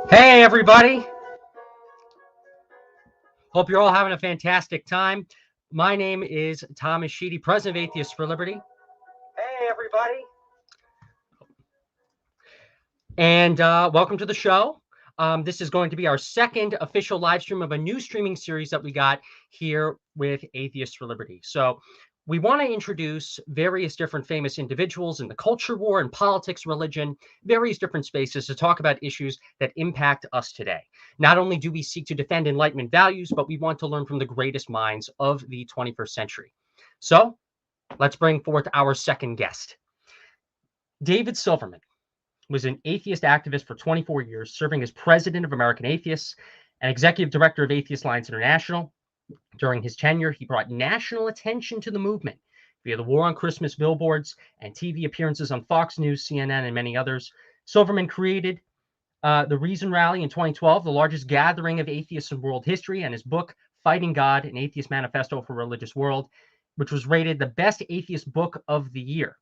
Hey, everybody. Hope you're all having a fantastic time. My name is Thomas Sheedy, President of Atheists for Liberty. Hey, everybody. And welcome to the show. This is going to be our second official live stream of a new streaming series that we got here with Atheists for Liberty. So we want to introduce various different famous individuals in the culture war and politics, religion, various different spaces to talk about issues that impact us today. Not only do we seek to defend Enlightenment values, but we want to learn from the greatest minds of the 21st century. So let's bring forth our second guest. David Silverman was an atheist activist for 24 years, serving as president of American Atheists and executive director of Atheist Alliance International. During his tenure, he brought national attention to the movement via the War on Christmas billboards and TV appearances on Fox News, CNN, and many others. Silverman created the Reason Rally in 2012, the largest gathering of atheists in world history, and his book, Fighting God, an Atheist Manifesto for a Religious World, which was rated the best atheist book of the year.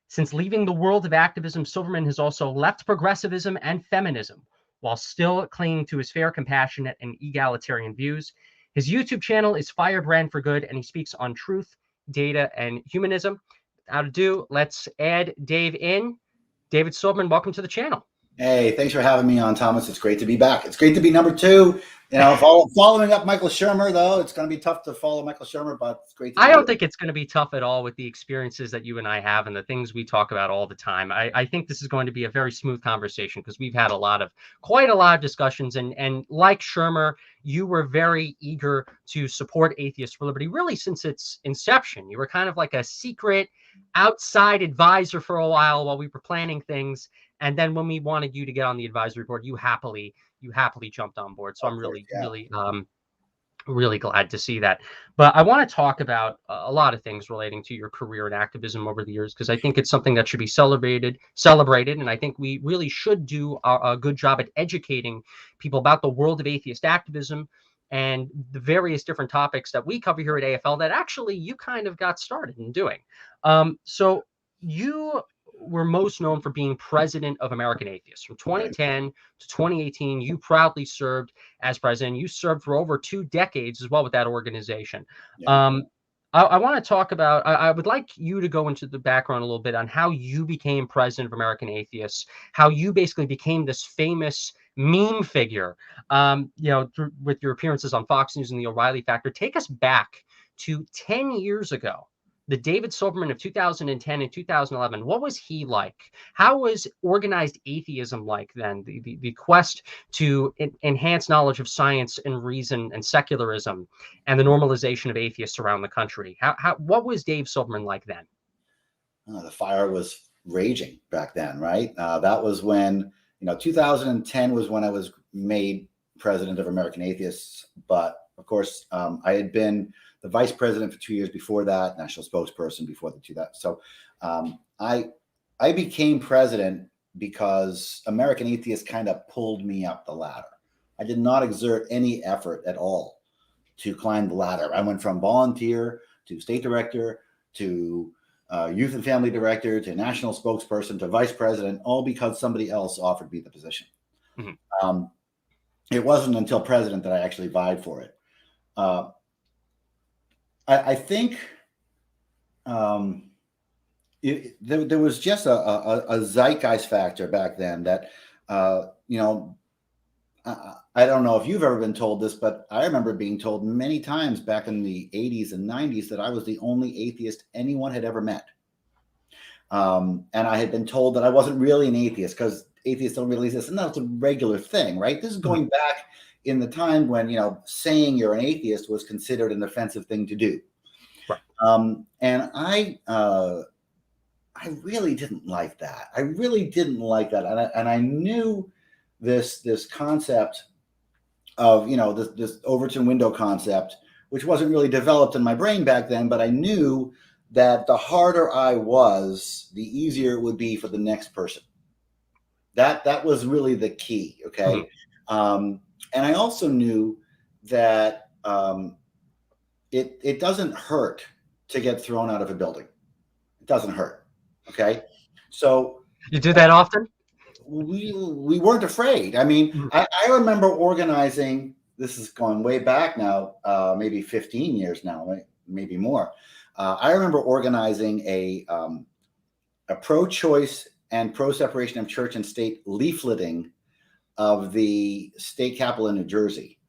Since leaving the world of activism, Silverman has also left progressivism and feminism, while still clinging to his fair, compassionate, and egalitarian views. His YouTube channel is Firebrand for Good, and he speaks on truth, data, and humanism. Without ado, let's add Dave in. David Silverman, welcome to the channel. Hey, thanks for having me on, Thomas. It's great to be back. It's great to be number two. You know, following up Michael Shermer, though, it's going to be tough to follow Michael Shermer, but it's great to I don't think it's going to be tough at all with the experiences that you and I have and the things we talk about all the time. I think this is going to be a very smooth conversation because we've had quite a lot of discussions. And like Shermer, you were very eager to support Atheists for Liberty, really since its inception. You were kind of like a secret outside advisor for a while we were planning things. And then when we wanted you to get on the advisory board, you happily jumped on board. So I'm really glad to see that. But I want to talk about a lot of things relating to your career in activism over the years, because I think it's something that should be celebrated. And I think we really should do a good job at educating people about the world of atheist activism and the various different topics that we cover here at AFL that actually you kind of got started in doing. So you were most known for being president of American Atheists. From 2010 to 2018, you proudly served as president. You served for over 2 decades as well with that organization. Yeah. I want to talk about, I would like you to go into the background a little bit on how you became president of American Atheists, how you basically became this famous meme figure, with your appearances on Fox News and the O'Reilly Factor. Take us back to 10 years ago. The David Silverman of 2010 and 2011, what was he like? How was organized atheism like then? The quest to enhance knowledge of science and reason and secularism and the normalization of atheists around the country. What was Dave Silverman like then? The fire was raging back then, right? That was when, 2010 was when I was made president of American Atheists. But of course, I had been the vice president for 2 years before that, national spokesperson before the two that. So I became president because American Atheists kind of pulled me up the ladder. I did not exert any effort at all to climb the ladder. I went from volunteer to state director to youth and family director to national spokesperson to vice president, all because somebody else offered me the position. Mm-hmm. It wasn't until president that I actually vied for it. I think there was just a zeitgeist factor back then that, I don't know if you've ever been told this, but I remember being told many times back in the 80s and 90s that I was the only atheist anyone had ever met. And I had been told that I wasn't really an atheist because atheists don't really exist. And that's a regular thing, right? This is going back in the time when, saying you're an atheist was considered an offensive thing to do. Right. And I really didn't like that. And I knew this concept of, this Overton window concept, which wasn't really developed in my brain back then, but I knew that the harder I was, the easier it would be for the next person. That was really the key. Okay. Mm-hmm. And I also knew that it doesn't hurt to get thrown out of a building. It doesn't hurt. Okay. So you do that often? we weren't afraid. I mean, Mhm. I remember organizing. This is going way back now, maybe 15 years now, maybe more. I remember organizing a pro-choice and pro-separation of church and state leafleting of the state capitol in New Jersey.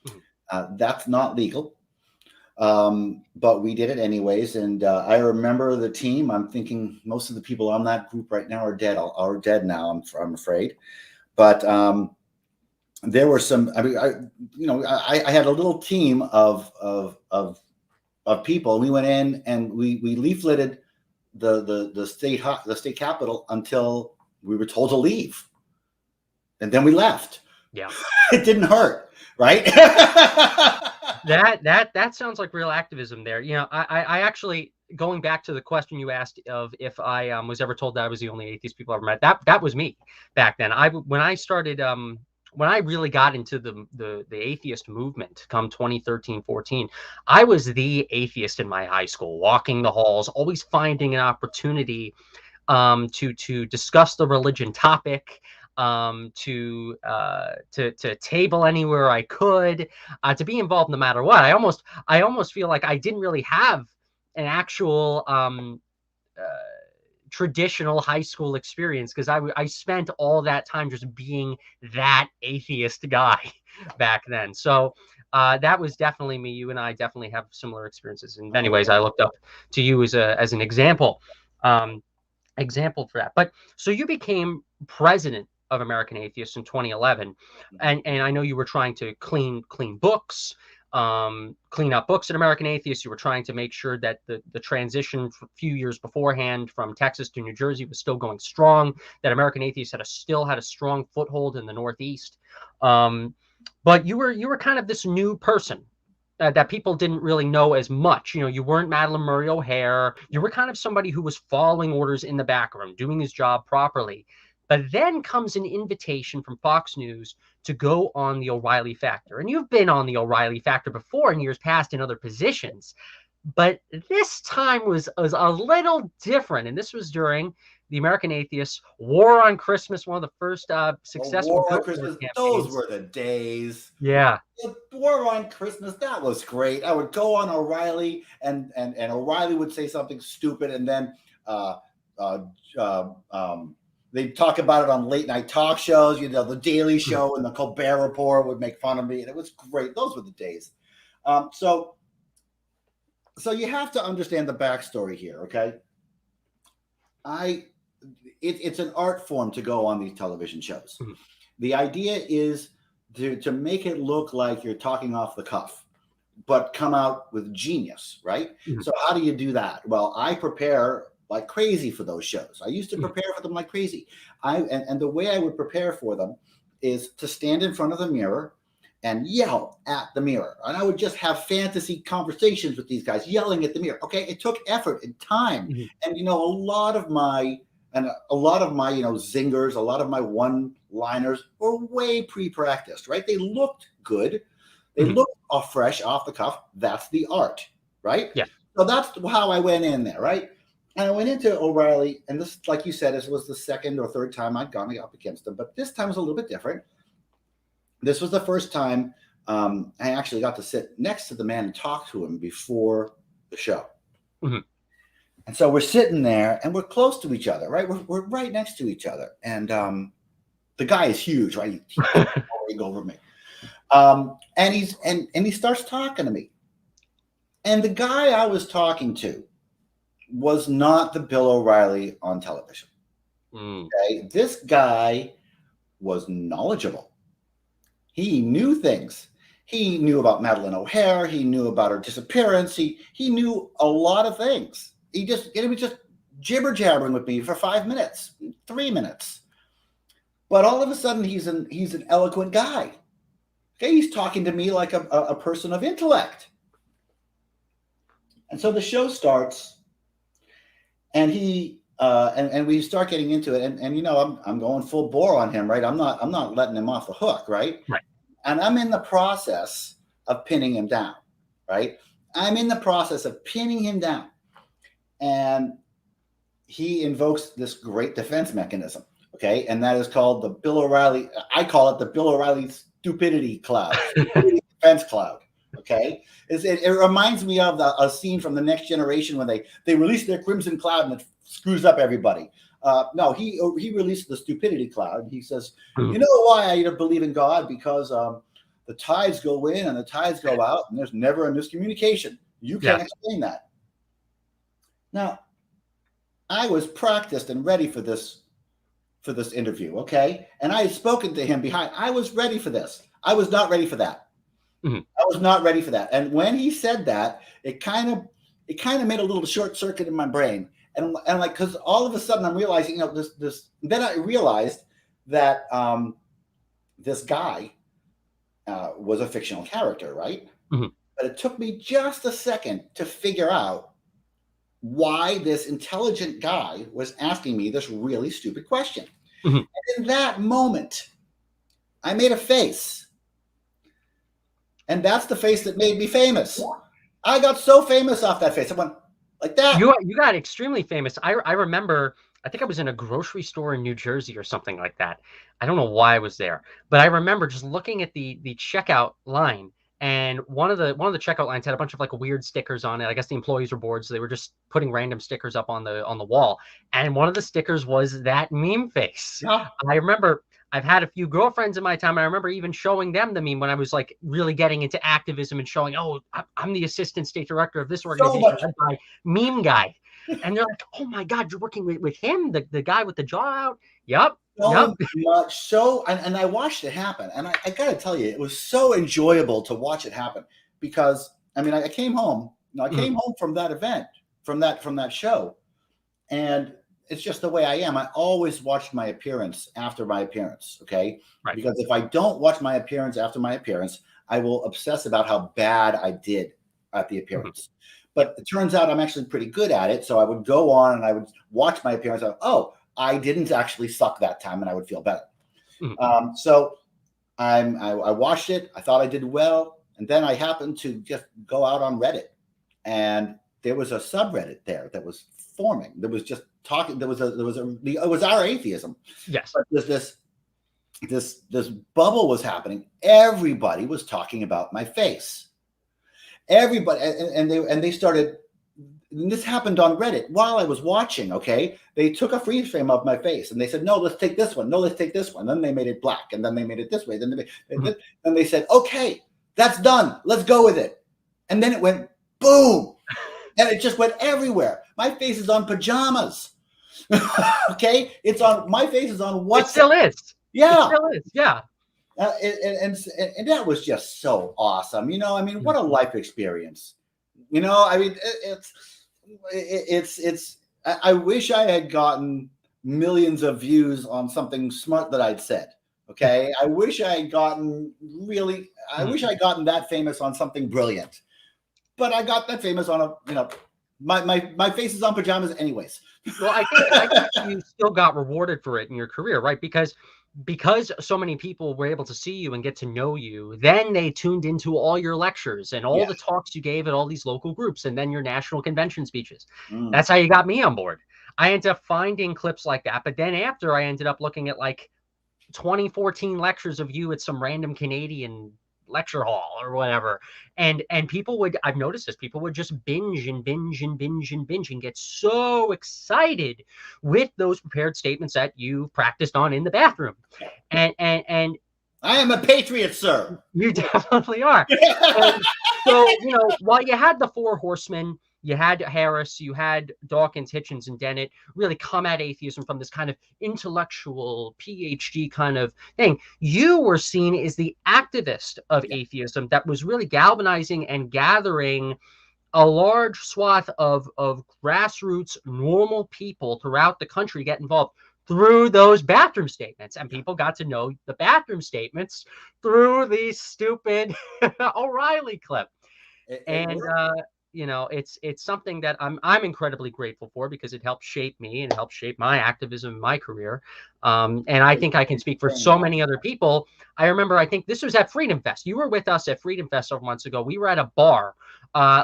Mhm. That's not legal, but we did it anyways. And I remember the team. I'm thinking most of the people on that group right now are dead now. I'm afraid, but there were some. I mean, I had a little team of people. We went in and we leafleted the state capitol until we were told to leave, and then we left. Yeah. It didn't hurt, right? That sounds like real activism there. I actually, going back to the question you asked of if I was ever told that I was the only atheist people ever met, that was me back then. When I started when I really got into the atheist movement come 2013, 14, I was the atheist in my high school, walking the halls, always finding an opportunity to discuss the religion topic, to table anywhere I could, to be involved no matter what. I almost feel like I didn't really have an actual uh, traditional high school experience, because I spent all that time just being that atheist guy back then. So that was definitely me. You and I definitely have similar experiences. In many ways, I looked up to you as an example. For that. But so you became president of American Atheists in 2011, and I know you were trying to clean books, clean up books at American Atheists. You were trying to make sure that the transition a few years beforehand from Texas to New Jersey was still going strong, that American Atheists still had a strong foothold in the Northeast. But you were kind of this new person that people didn't really know as much. You weren't Madeline Murray O'Hare. You were kind of somebody who was following orders in the background, doing his job properly. But then comes an invitation from Fox News to go on the O'Reilly Factor. And you've been on the O'Reilly Factor before in years past in other positions. But this time was a little different. And this was during the American Atheists War on Christmas, one of the first successful War on billboard Christmas, those campaigns. were the days. Yeah. The War on Christmas, that was great. I would go on O'Reilly, and O'Reilly would say something stupid, and then they'd talk about it on late night talk shows. The Daily Show and the Colbert Report would make fun of me, and it was great. Those were the days. So you have to understand the backstory here, okay? It's an art form to go on these television shows. Mhm. The idea is to make it look like you're talking off the cuff, but come out with genius, right? Mhm. So how do you do that? Well, I prepare like crazy for those shows. I used to prepare for them like crazy. And the way I would prepare for them is to stand in front of the mirror and yell at the mirror. And I would just have fantasy conversations with these guys, yelling at the mirror. Okay, it took effort and time. Mhm. And a lot of my zingers, a lot of my one-liners were way pre-practiced, right? They looked good. They looked fresh off the cuff. That's the art, right? Yeah. So that's how I went in there, right? And I went into O'Reilly, and this, like you said, this was the second or third time I'd gone up against him, but this time was a little bit different. This was the first time I actually got to sit next to the man and talk to him before the show. Mhm. And so we're sitting there, and we're close to each other, right? We're right next to each other, and the guy is huge, right? He's over me, and he starts talking to me, and the guy I was talking to was not the Bill O'Reilly on television. Okay, this guy was knowledgeable. He knew things. He knew about Madeline O'Hare. He knew about her disappearance. He knew a lot of things. He was just jibber jabbering with me for 5 minutes, 3 minutes. But all of a sudden, he's an eloquent guy. Okay, he's talking to me like a person of intellect. And so the show starts, and and we start getting into it, and I'm going full bore on him, right? I'm not letting him off the hook, right? Right. And I'm in the process of pinning him down, right? I'm in the process of pinning him down. And he invokes this great defense mechanism. Okay, and that is called the Bill O'Reilly. I call it the Bill O'Reilly stupidity cloud, stupidity defense cloud. Okay, it reminds me of a scene from The Next Generation when they release their crimson cloud and it screws up everybody. No, he released the stupidity cloud. He says, you know why I believe in God? Because the tides go in and the tides go out, and there's never a miscommunication. You can't explain that. Now, I was practiced and ready for this interview, okay? And I had spoken to him behind. I was ready for this. I was not ready for that. I was not ready for that. And when he said that, it kind of made a little short circuit in my brain. And like, because all of a sudden I'm realizing, you know, this. Then I realized that this guy was a fictional character, right? But it took me just a second to figure out why this intelligent guy was asking me this really stupid question. And in that moment, I made a face. And that's the face that made me famous. I got so famous off that face. I went like that. You got extremely famous. I remember, I think I was in a grocery store in New Jersey or something like that. I don't know why I was there, but I remember just looking at the checkout line, and one of the checkout lines had a bunch of like weird stickers on it. I guess the employees were bored, so they were just putting random stickers up on the wall. And one of the stickers was that meme face. I remember I've had a few girlfriends in my time, and I remember even showing them the meme when I was like really getting into activism and showing, oh, I'm the assistant state director of this organization, my meme guy. And they're like, oh my God, you're working with him, the guy with the jaw out. Yep. And I watched it happen. And I got to tell you, it was so enjoyable to watch it happen because, I mean, I came home, came home from that event, from that show. And it's just the way I am. I always watch my appearance after my appearance. Okay. Right. Because if I don't watch my appearance after my appearance, I will obsess about how bad I did at the appearance. But it turns out I'm actually pretty good at it. So I would go on and I would watch my appearance. Oh, I didn't actually suck that time, and I would feel better. So I watched it. I thought I did well. And then I happened to just go out on Reddit, and there was a subreddit there that was forming. There was just talking. It was our atheism. Yes. But there's this bubble was happening. Everybody was talking about my face. Everybody, and they started. And this happened on Reddit while I was watching. Okay, they took a freeze frame of my face and they said, "No, let's take this one. No, let's take this one." Then they made it black, and then they made it this way. Then they said, "Okay, that's done. Let's go with it." And then it went boom, and it just went everywhere. My face is on pajamas. Okay, my face is on what? It still is. Yeah, it still is. Yeah. And that was just so awesome. You know, I mean, what a life experience. You know, I mean, I wish I had gotten millions of views on something smart that I'd said. Okay. I wish I had gotten that famous on something brilliant, but I got that famous on my face is on pajamas anyways. Well, I think you still got rewarded for it in your career, right? Because so many people were able to see you and get to know you, then they tuned into all your lectures and all the talks you gave at all these local groups, and then your national convention speeches. That's how you got me on board. I ended up finding clips like that, but then after I ended up looking at like 2014 lectures of you at some random Canadian lecture hall or whatever, and people would, I've noticed this, people would just binge and get so excited with those prepared statements that you practiced on in the bathroom. And I am a patriot, sir. You definitely are. So, you know, while you had the four horsemen, you had Harris, you had Dawkins, Hitchens, and Dennett really come at atheism from this kind of intellectual PhD kind of thing. You were seen as the activist of atheism that was really galvanizing and gathering a large swath of grassroots normal people throughout the country get involved through those bathroom statements. And people got to know the bathroom statements through the stupid O'Reilly clip. it's something that I'm incredibly grateful for, because it helped shape me and helped shape my activism and my career. And I think I can speak for so many other people. I remember, I think this was at Freedom Fest. You were with us at Freedom Fest several months ago. We were at a bar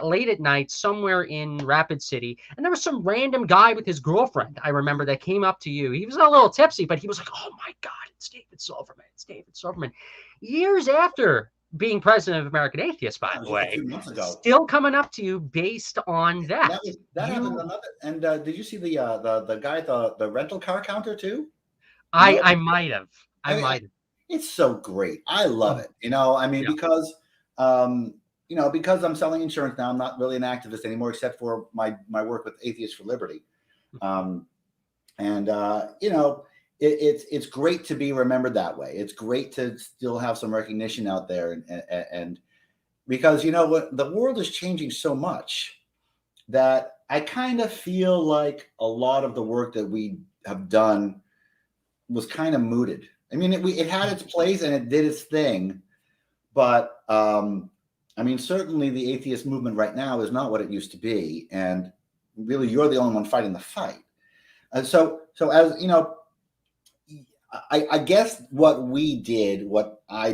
late at night somewhere in Rapid City, and there was some random guy with his girlfriend, I remember, that came up to you. He was a little tipsy, but he was like, "Oh my God, it's David Silverman. It's David Silverman." Years after being president of American Atheists, by the way, a few months ago, still coming up to you based on that. That happened another. And did you see the guy at the rental car counter too? I might have. I might have. It's so great. I love it. Because because I'm selling insurance now, I'm not really an activist anymore, except for my work with Atheists for Liberty. It's great to be remembered that way. It's great to still have some recognition out there, and because the world is changing so much that I kind of feel like a lot of the work that we have done was kind of mooted. I mean, it had its place and it did its thing, but certainly the atheist movement right now is not what it used to be, and really, you're the only one fighting the fight. And so as I guess what I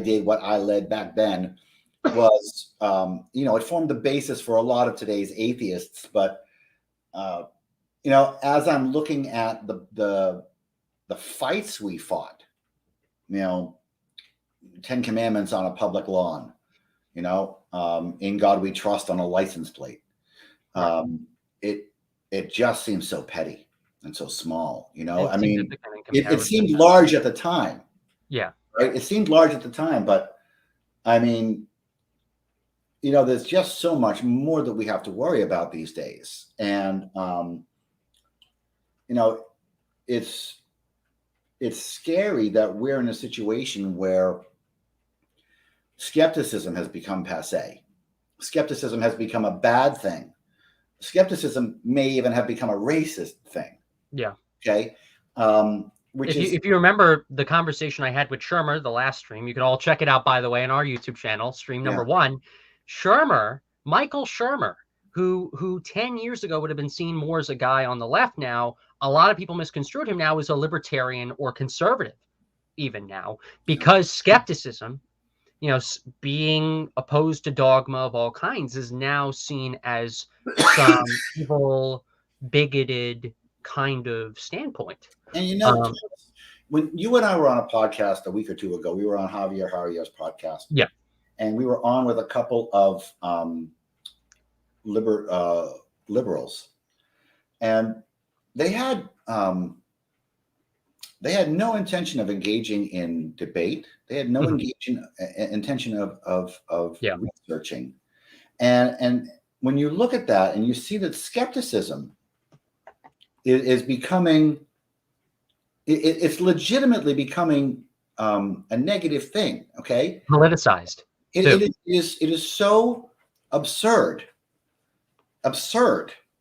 led back then was, it formed the basis for a lot of today's atheists. But, as I'm looking at the fights we fought, 10 Commandments on a public lawn, in God we trust on a license plate. It just seems so petty and so small, it seemed large at the time. Yeah. Right. It seemed large at the time, but there's just so much more that we have to worry about these days. And, it's scary that we're in a situation where skepticism has become passé. Skepticism has become a bad thing. Skepticism may even have become a racist thing. Yeah. Okay. If you remember the conversation I had with Shermer, the last stream, you can all check it out, by the way, on our YouTube channel, stream number 1. Michael Shermer, who 10 years ago would have been seen more as a guy on the left, now a lot of people misconstrued him now as a libertarian or conservative, even now, because skepticism, being opposed to dogma of all kinds, is now seen as some evil, bigoted kind of standpoint. And when you and I were on a podcast a week or two ago, we were on Javier Harria's podcast. Yeah. And we were on with a couple of liberals, and they had no intention of engaging in debate. They had no intention of researching. And when you look at that and you see that skepticism is becoming, it's legitimately becoming a negative thing. Okay, politicized. It is so absurd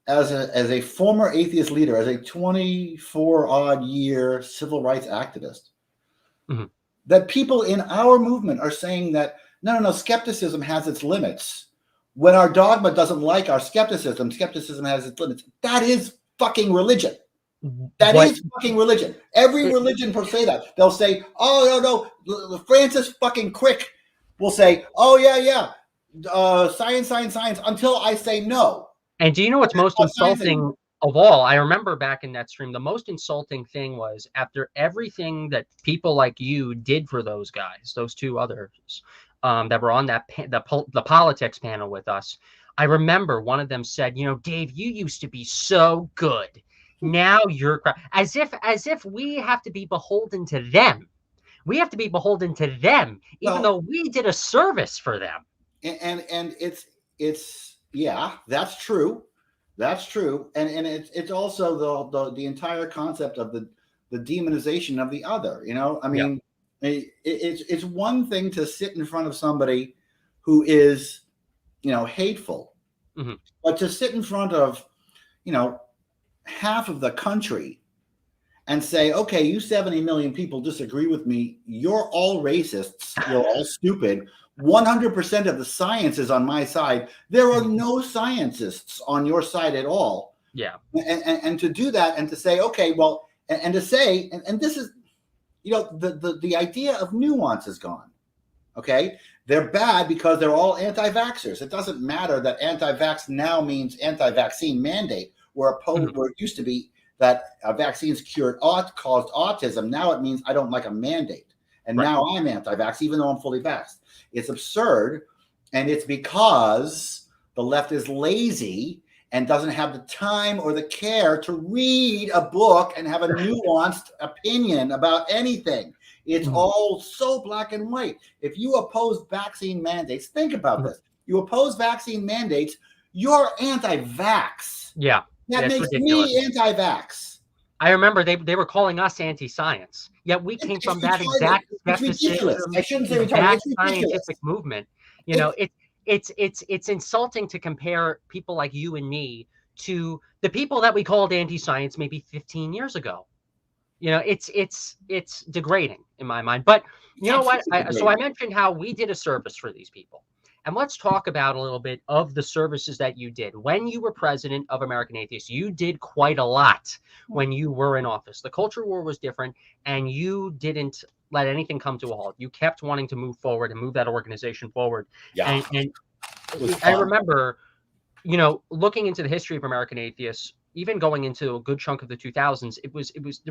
as a former atheist leader, as a 24-odd year civil rights activist, that people in our movement are saying that no, skepticism has its limits. When our dogma doesn't like our skepticism has its limits. That is fucking religion. That is fucking religion. Every religion will say that. They'll say, "Oh no, Francis fucking Crick will say, "Oh yeah, science," until I say no. And do you know what's most insulting of all? I remember back in that stream, the most insulting thing was, after everything that people like you did for those guys, those two others that were on the politics panel with us, I remember one of them said, "Dave, you used to be so good. Now you're as if we have to be beholden to them. We have to be beholden to them, even though we did a service for them." And it's yeah, that's true. That's true. And it's also the entire concept of the demonization of the other. It's one thing to sit in front of somebody who is, hateful, but to sit in front of, half of the country and say, okay, you 70 million people disagree with me. You're all racists. You're all stupid. 100% of the science is on my side. There are no scientists on your side at all. Yeah. And to do that and to say, okay, well, and to say, and this is, you know, the idea of nuance is gone. Okay. They're bad because they're all anti-vaxxers. It doesn't matter that anti-vax now means anti-vaccine mandate, where it used to be that vaccines caused autism. Now it means I don't like a mandate. And now I'm anti-vax, even though I'm fully vaxxed. It's absurd. And it's because the left is lazy and doesn't have the time or the care to read a book and have a nuanced opinion about anything. It's all so black and white. If you oppose vaccine mandates, think about this. You oppose vaccine mandates, you're anti-vax. Yeah. That makes me anti-vax. I remember they were calling us anti-science. Yet we came from that exact skepticism, I shouldn't say retarded. It's scientific movement. You know, it's insulting to compare people like you and me to the people that we called anti-science maybe 15 years ago. You know, it's degrading in my mind. But you know what? So I mentioned how we did a service for these people. And let's talk about a little bit of the services that you did. When you were president of American Atheists, you did quite a lot when you were in office. The culture war was different, and you didn't let anything come to a halt. You kept wanting to move forward and move that organization forward. Yeah. And I remember, you know, looking into the history of American Atheists, even going into a good chunk of the 2000s, there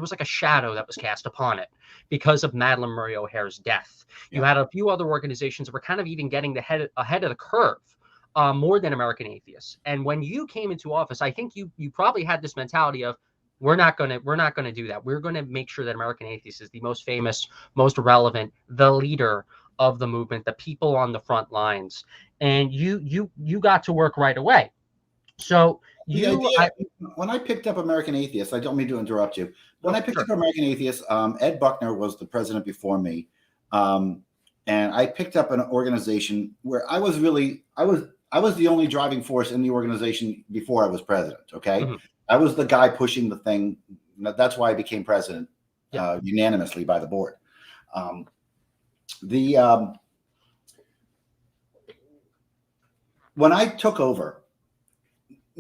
was like a shadow that was cast upon it because of Madeleine Murray O'Hair's death. You had a few other organizations that were kind of even getting ahead of the curve, more than American Atheists. And when you came into office, I think you probably had this mentality of, we're not going to do that. We're going to make sure that American Atheists is the most famous, most relevant, the leader of the movement, the people on the front lines. And you got to work right away. So when I picked up American Atheists, I don't mean to interrupt you. When I picked up American Atheists, Ed Buckner was the president before me, and I picked up an organization where I was the only driving force in the organization before I was president. Okay, I was the guy pushing the thing. That's why I became president unanimously by the board. When I took over,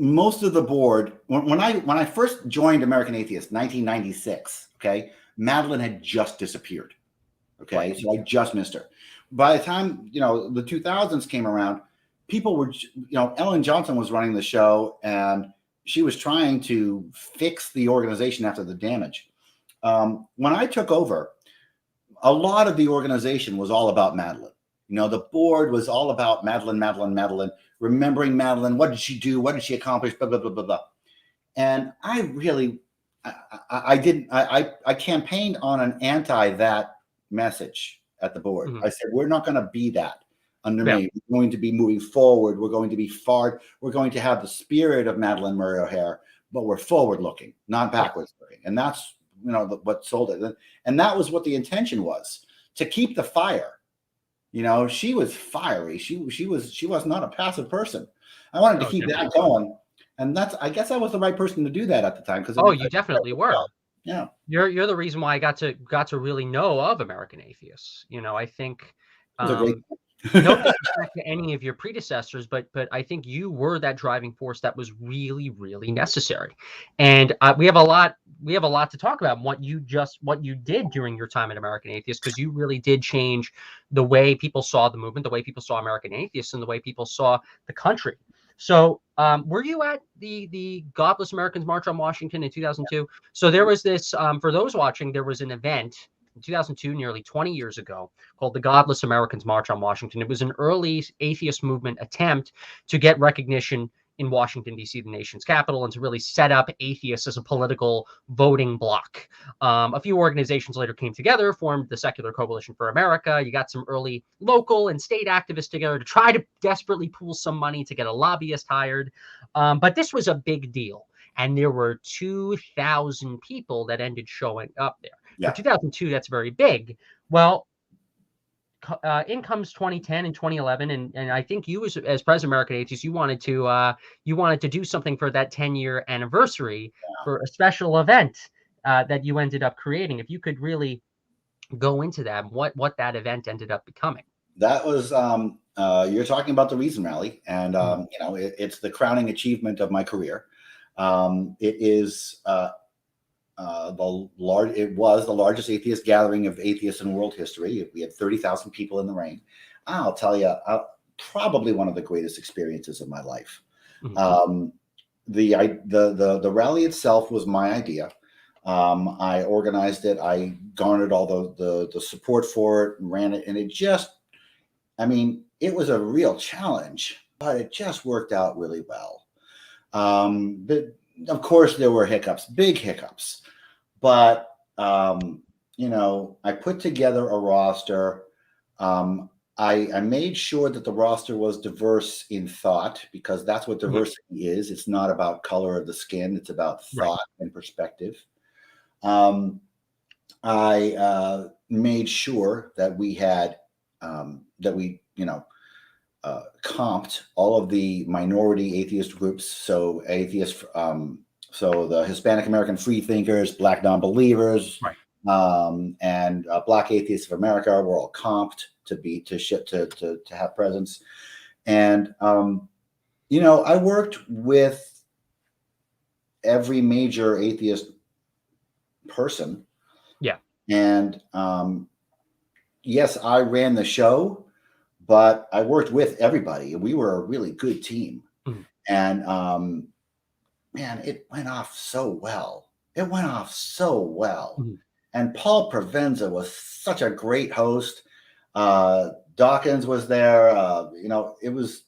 most of the board, when I first joined American Atheists, 1996, okay, Madeleine had just disappeared. Okay, so I just missed her. By the time, you know, the 2000s came around, people were, you know, Ellen Johnson was running the show, and she was trying to fix the organization after the damage. When I took over, a lot of the organization was all about Madeleine. You know, the board was all about Madeleine, remembering Madeleine. What did she do? What did she accomplish? Blah, blah, blah, blah, blah. And I really, I campaigned on an that message at the board. I said, we're not going to be that under me. We're going to be moving forward. We're going to be forward. We're going to have the spirit of Madeleine Murray O'Hair, but we're forward looking, not backwards looking. And that's, you know, what sold it. And that was what the intention was, to keep the fire. You know, she was fiery. She was not a passive person. I wanted to keep that going, and I guess I was the right person to do that at the time. Because you definitely were. Yeah, you're the reason why I got to really know of American Atheists. You know, I think no disrespect to any of your predecessors, but I think you were that driving force that was really, really necessary. And we have a lot to talk about what you did during your time at American Atheists, because you really did change the way people saw the movement, the way people saw American Atheists, and the way people saw the country. So were you at the Godless Americans March on Washington in 2002? So there was this, for those watching, there was an event in 2002, nearly 20 years ago, called the Godless Americans March on Washington. It was an early atheist movement attempt to get recognition in Washington, D.C., the nation's capital, and to really set up atheists as a political voting bloc. A few organizations later came together, formed the Secular Coalition for America. You got some early local and state activists together to try to desperately pool some money to get a lobbyist hired. But this was a big deal. And there were 2,000 people that ended showing up there. For 2002, that's very big. Well, in comes 2010 and 2011, and I think you, as president of American Atheists, you wanted to do something for that 10-year anniversary for a special event that you ended up creating. If you could really go into that, what that event ended up becoming. that was you're talking about the Reason Rally, and you know, it's the crowning achievement of my career. It is it was the largest atheist gathering of atheists in world history. We had 30,000 people in the rain. I'll tell you, probably one of the greatest experiences of my life. The rally itself was my idea. I organized it. I garnered all the support for it, ran it, and it just, I mean, it was a real challenge, but it just worked out really well. But of course, there were hiccups, big hiccups, but you know, I put together a roster. I made sure that the roster was diverse in thought, because that's what diversity is. It's not about color of the skin. It's about thought and perspective. I made sure that we had, you know, comped all of the minority atheist groups. So atheists, so the Hispanic American free thinkers, Black non-believers, and Black Atheists of America were all comped to have presence. And you know, I worked with every major atheist person. Yeah. And yes, I ran the show, but I worked with everybody. We were a really good team. And man, it went off so well. It went off so well. And Paul Provenza was such a great host. Dawkins was there. You know, it was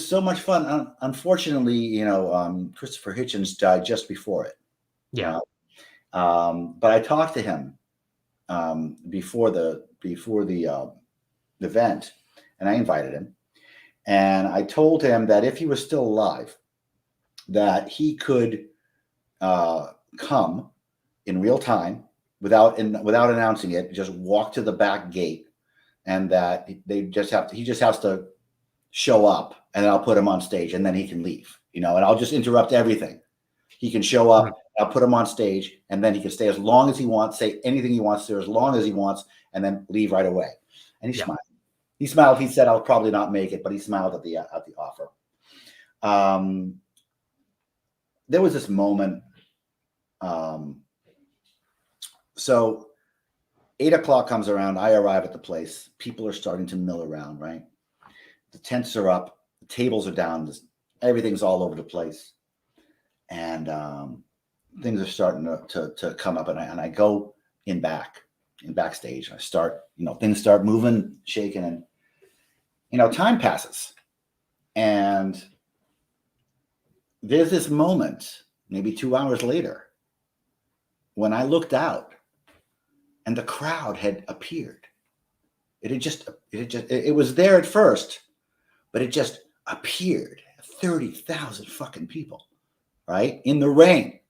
so much fun. Unfortunately, you know, Christopher Hitchens died just before it. Yeah. But I talked to him before the event, and I invited him, and I told him that if he was still alive, that he could come in real time without announcing it, just walk to the back gate, and that he just has to show up, and I'll put him on stage, and then he can leave, you know, and I'll just interrupt everything. He can show up, I'll put him on stage, and then he can stay as long as he wants, say anything he wants to, as long as he wants, and then leave right away. And he smiled. He smiled. He said, "I'll probably not make it," but he smiled at the offer. There was this moment. So 8 o'clock comes around. I arrive at the place. People are starting to mill around, right? The tents are up. The tables are down. Everything's all over the place. And things are starting to come up. And I go backstage. I start, you know, things start moving, shaking, and, you know, time passes. And there's this moment, maybe 2 hours later, when I looked out and the crowd had appeared. It was there at first, but it just appeared. 30,000 fucking people, right? In the rain,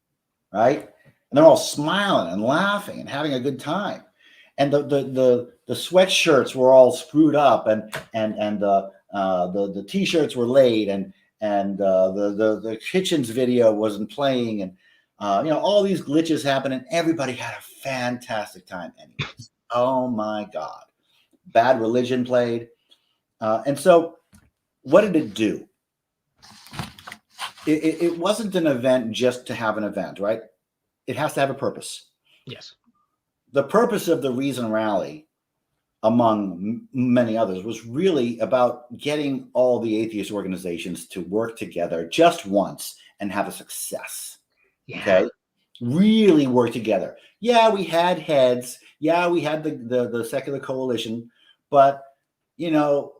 right? And they're all smiling and laughing and having a good time. And the sweatshirts were all screwed up, and the t-shirts were laid, and the Hitchens video wasn't playing, and you know, all these glitches happened, and everybody had a fantastic time anyways. Oh my God. Bad Religion played. And so what did it do? It wasn't an event just to have an event, right? It has to have a purpose. Yes. The purpose of the Reason Rally, among many others, was really about getting all the atheist organizations to work together just once and have a success. Yeah. Okay. Really work together. Yeah, we had heads. Yeah, we had the secular coalition, but you know,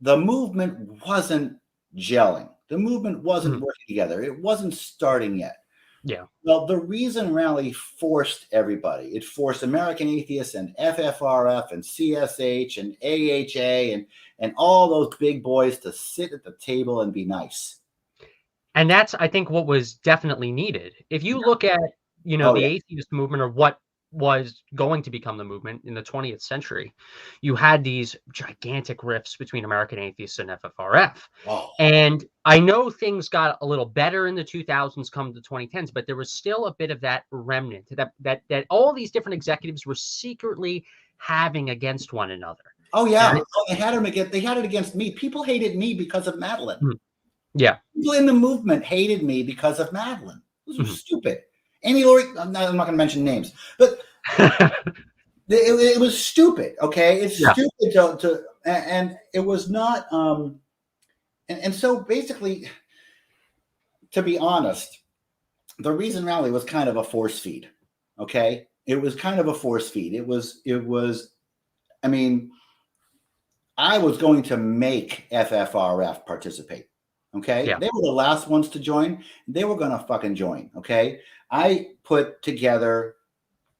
the movement wasn't gelling. The movement wasn't working together. It wasn't starting yet. Yeah. Well, the Reason Rally forced everybody. It forced American Atheists and FFRF and CSH and AHA and all those big boys to sit at the table and be nice. And that's, I think, what was definitely needed. If you look at, you know, the atheist movement, or what was going to become the movement in the 20th century, you had these gigantic rifts between American Atheists and FFRF. Oh. And I know things got a little better in the 2000s, come to 2010s, but there was still a bit of that remnant that all these different executives were secretly having against one another. Oh yeah, they had it against me. People hated me because of Madeline. Yeah. People in the movement hated me because of Madeline. Those were stupid. Amy Laurie, I'm not going to mention names, but it was stupid. Okay, it's stupid and it was not. And so basically, to be honest, the Reason Rally was kind of a force feed. Okay, it was kind of a force feed. It was. I mean, I was going to make FFRF participate. Okay. Yeah. They were the last ones to join. They were going to fucking join. Okay. I put together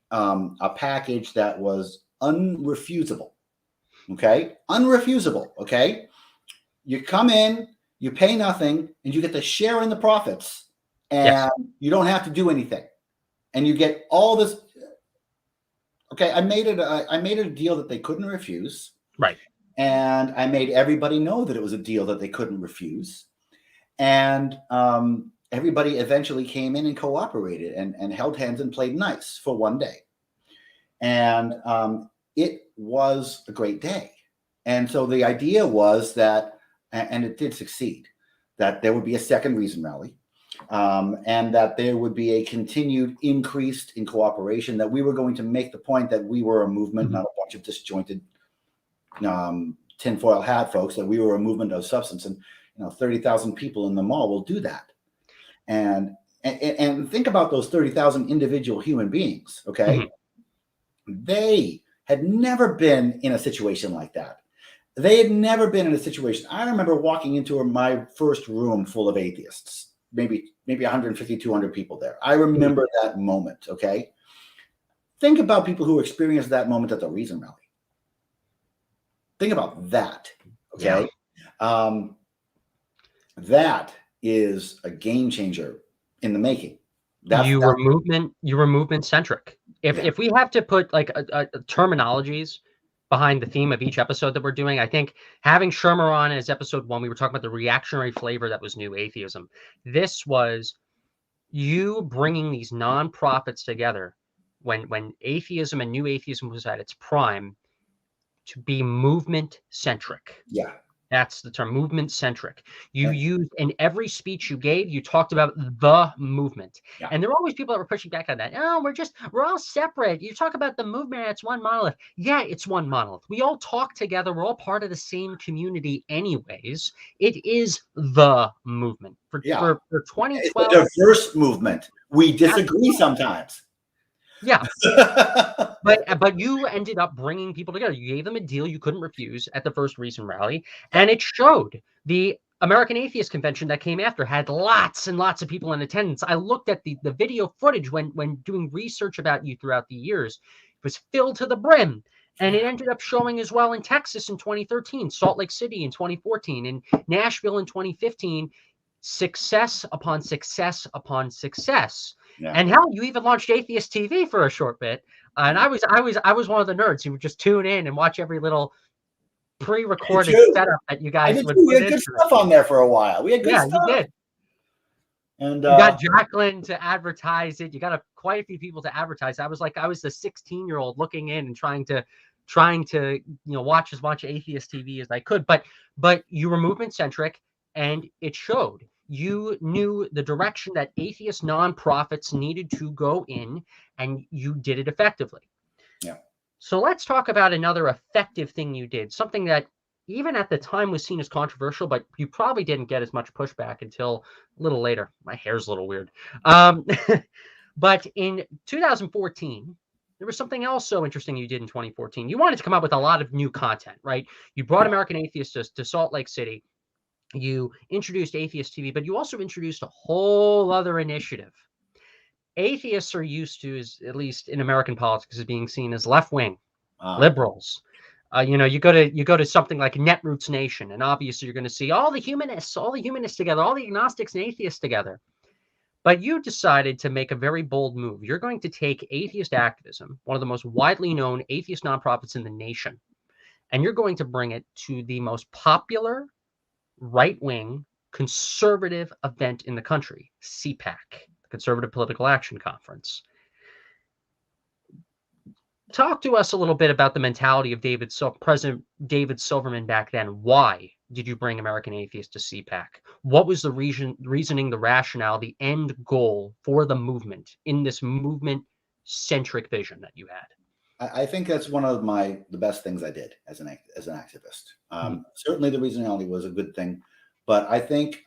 a package that was unrefusable. Okay. Unrefusable. Okay. You come in, you pay nothing, and you get to share in the profits, and you don't have to do anything. And you get all this. Okay. I made it a deal that they couldn't refuse. Right. And I made everybody know that it was a deal that they couldn't refuse. And everybody eventually came in and cooperated and held hands and played nice for one day. And it was a great day. And so the idea was that, and it did succeed, that there would be a second Reason Rally, and that there would be a continued increase in cooperation, that we were going to make the point that we were a movement, not a bunch of disjointed tinfoil hat folks, that we were a movement of substance, and 30,000 people in the mall will do that. And think about those 30,000 individual human beings. Okay. They had never been in a situation like that. They had never been in a situation. I remember walking into my first room full of atheists, maybe 150, 200 people there. I remember that moment. Okay. Think about people who experienced that moment at the Reason Rally. Think about that. Okay. That is a game changer in the making. You were movement centric. If we have to put like a terminologies behind the theme of each episode that we're doing, I think having Shermer on as episode 1, we were talking about the reactionary flavor that was new atheism. This was you bringing these nonprofits together when atheism and new atheism was at its prime, to be movement centric. Yeah. That's the term, movement centric. You used in every speech you gave, you talked about the movement. Yeah. And there were always people that were pushing back on that. Oh, we're all separate. You talk about the movement, it's one monolith. Yeah, it's one monolith. We all talk together. We're all part of the same community anyways. It is the movement. For 2012. It's a diverse movement. We disagree sometimes. Yeah. But you ended up bringing people together. You gave them a deal you couldn't refuse at the first Reason Rally, and it showed. The American Atheist convention that came after had lots and lots of people in attendance. I looked at the video footage when doing research about you throughout the years. It was filled to the brim. And it ended up showing as well in Texas in 2013, Salt Lake City in 2014, and Nashville in 2015. Success upon success upon success. Yeah. And hell, you even launched Atheist TV for a short bit. And I was one of the nerds who would just tune in and watch every little pre-recorded setup that you guys would. We had good stuff on there for a while. We had good stuff. Yeah, you did. And you got Jacqueline to advertise it. You got quite a few people to advertise. I was the 16-year-old looking in and trying to watch as much Atheist TV as I could. But you were movement centric, and it showed. You knew the direction that atheist nonprofits needed to go in, and you did it effectively. Yeah. So let's talk about another effective thing you did, something that even at the time was seen as controversial, but you probably didn't get as much pushback until a little later. My hair's a little weird. But in 2014, there was something else so interesting you did in 2014. You wanted to come up with a lot of new content, right? You brought American Atheists to Salt Lake City. You introduced Atheist TV, but you also introduced a whole other initiative. Atheists are used to, at least in American politics, as being seen as left-wing, liberals. You go to something like Netroots Nation, and obviously you're going to see all the humanists together, all the agnostics and atheists together. But you decided to make a very bold move. You're going to take atheist activism, one of the most widely known atheist nonprofits in the nation, and you're going to bring it to the most popular right-wing conservative event in the country, CPAC, the Conservative Political Action Conference. talk to us a little bit about the mentality of President David Silverman back then. Why did you bring American Atheists to CPAC? What was the reasoning, the rationale, the end goal for the movement in this movement-centric vision that you had? I think that's one of the best things I did as an activist. Certainly, the reasonality was a good thing, but I think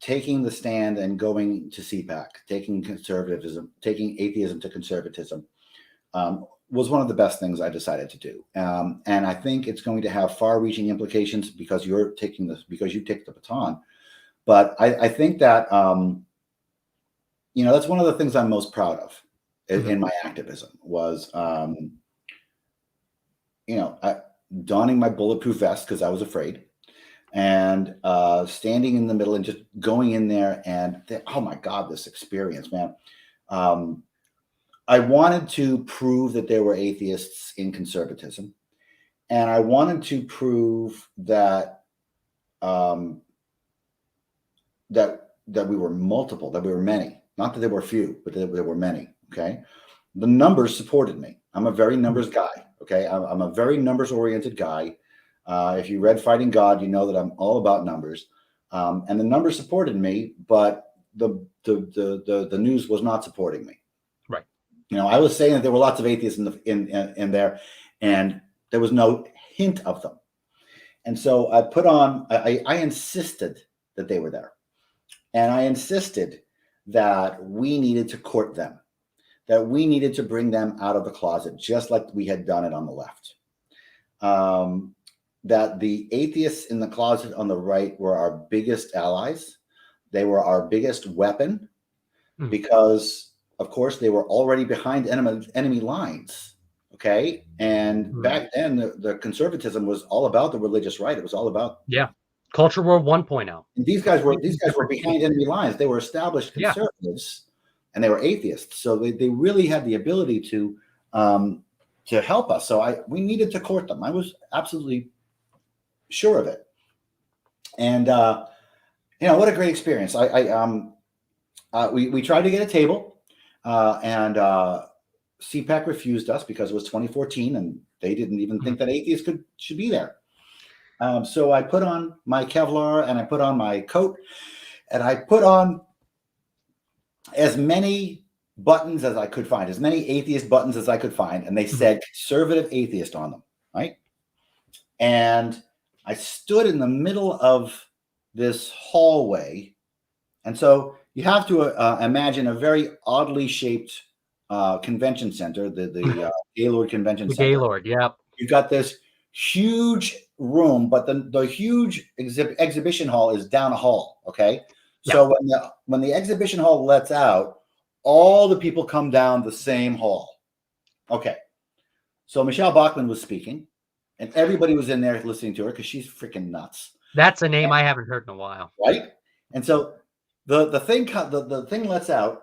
taking the stand and going to CPAC, taking atheism to conservatism, was one of the best things I decided to do. And I think it's going to have far-reaching implications because you take the baton. But I think that that's one of the things I'm most proud of in my activism was donning my bulletproof vest because I was afraid, and standing in the middle and just going in there and oh my God, this experience, man. I wanted to prove that there were atheists in conservatism, and I wanted to prove that that we were multiple, that we were many, not that there were few, but that there were many. Okay, the numbers supported me. I'm a very numbers guy. Okay, I'm a very numbers-oriented guy. If you read Fighting God, you know that I'm all about numbers, and the numbers supported me, but the news was not supporting me. Right. I was saying that there were lots of atheists in there, and there was no hint of them. And so I insisted that they were there, and I insisted that we needed to court them, that we needed to bring them out of the closet, just like we had done it on the left. That the atheists in the closet on the right were our biggest allies. They were our biggest weapon because, of course, they were already behind enemy lines. Okay. And back then, the conservatism was all about the religious right. It was all about Culture War 1.0. And these guys were behind enemy lines. They were established conservatives, and they were atheists. So they really had the ability to help us. So we needed to court them. I was absolutely sure of it. And what a great experience. We tried to get a table, and CPAC refused us because it was 2014, and they didn't even think that atheists should be there. So I put on my Kevlar, and I put on my coat, and I put on as many buttons as I could find, as many atheist buttons as I could find, and they said conservative atheist on them, right? And I stood in the middle of this hallway, and so you have to imagine a very oddly shaped convention center, the Gaylord Convention Center. Gaylord, yeah. You've got this huge room, but the huge exhibition hall is down a hall. Okay, so when the exhibition hall lets out, all the people come down the same hall. Okay, so Michelle Bachmann was speaking, and everybody was in there listening to her because she's freaking nuts. That's a name I haven't heard in a while, right? And so the thing lets out,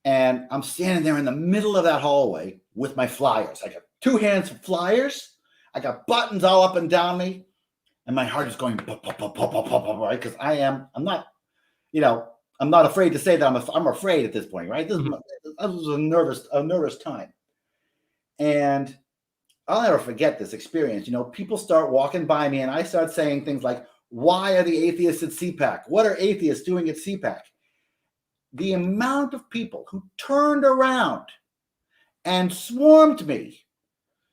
and I'm standing there in the middle of that hallway with my flyers. I got two hands of flyers. I got buttons all up and down me, and my heart is going pop, pop, pop, pop, pop, pop, pop, right? Because I'm not afraid to say that I'm afraid at this point, right? This was a nervous time, and I'll never forget this experience. People start walking by me, and I start saying things like, "Why are the atheists at CPAC? What are atheists doing at CPAC?" The amount of people who turned around and swarmed me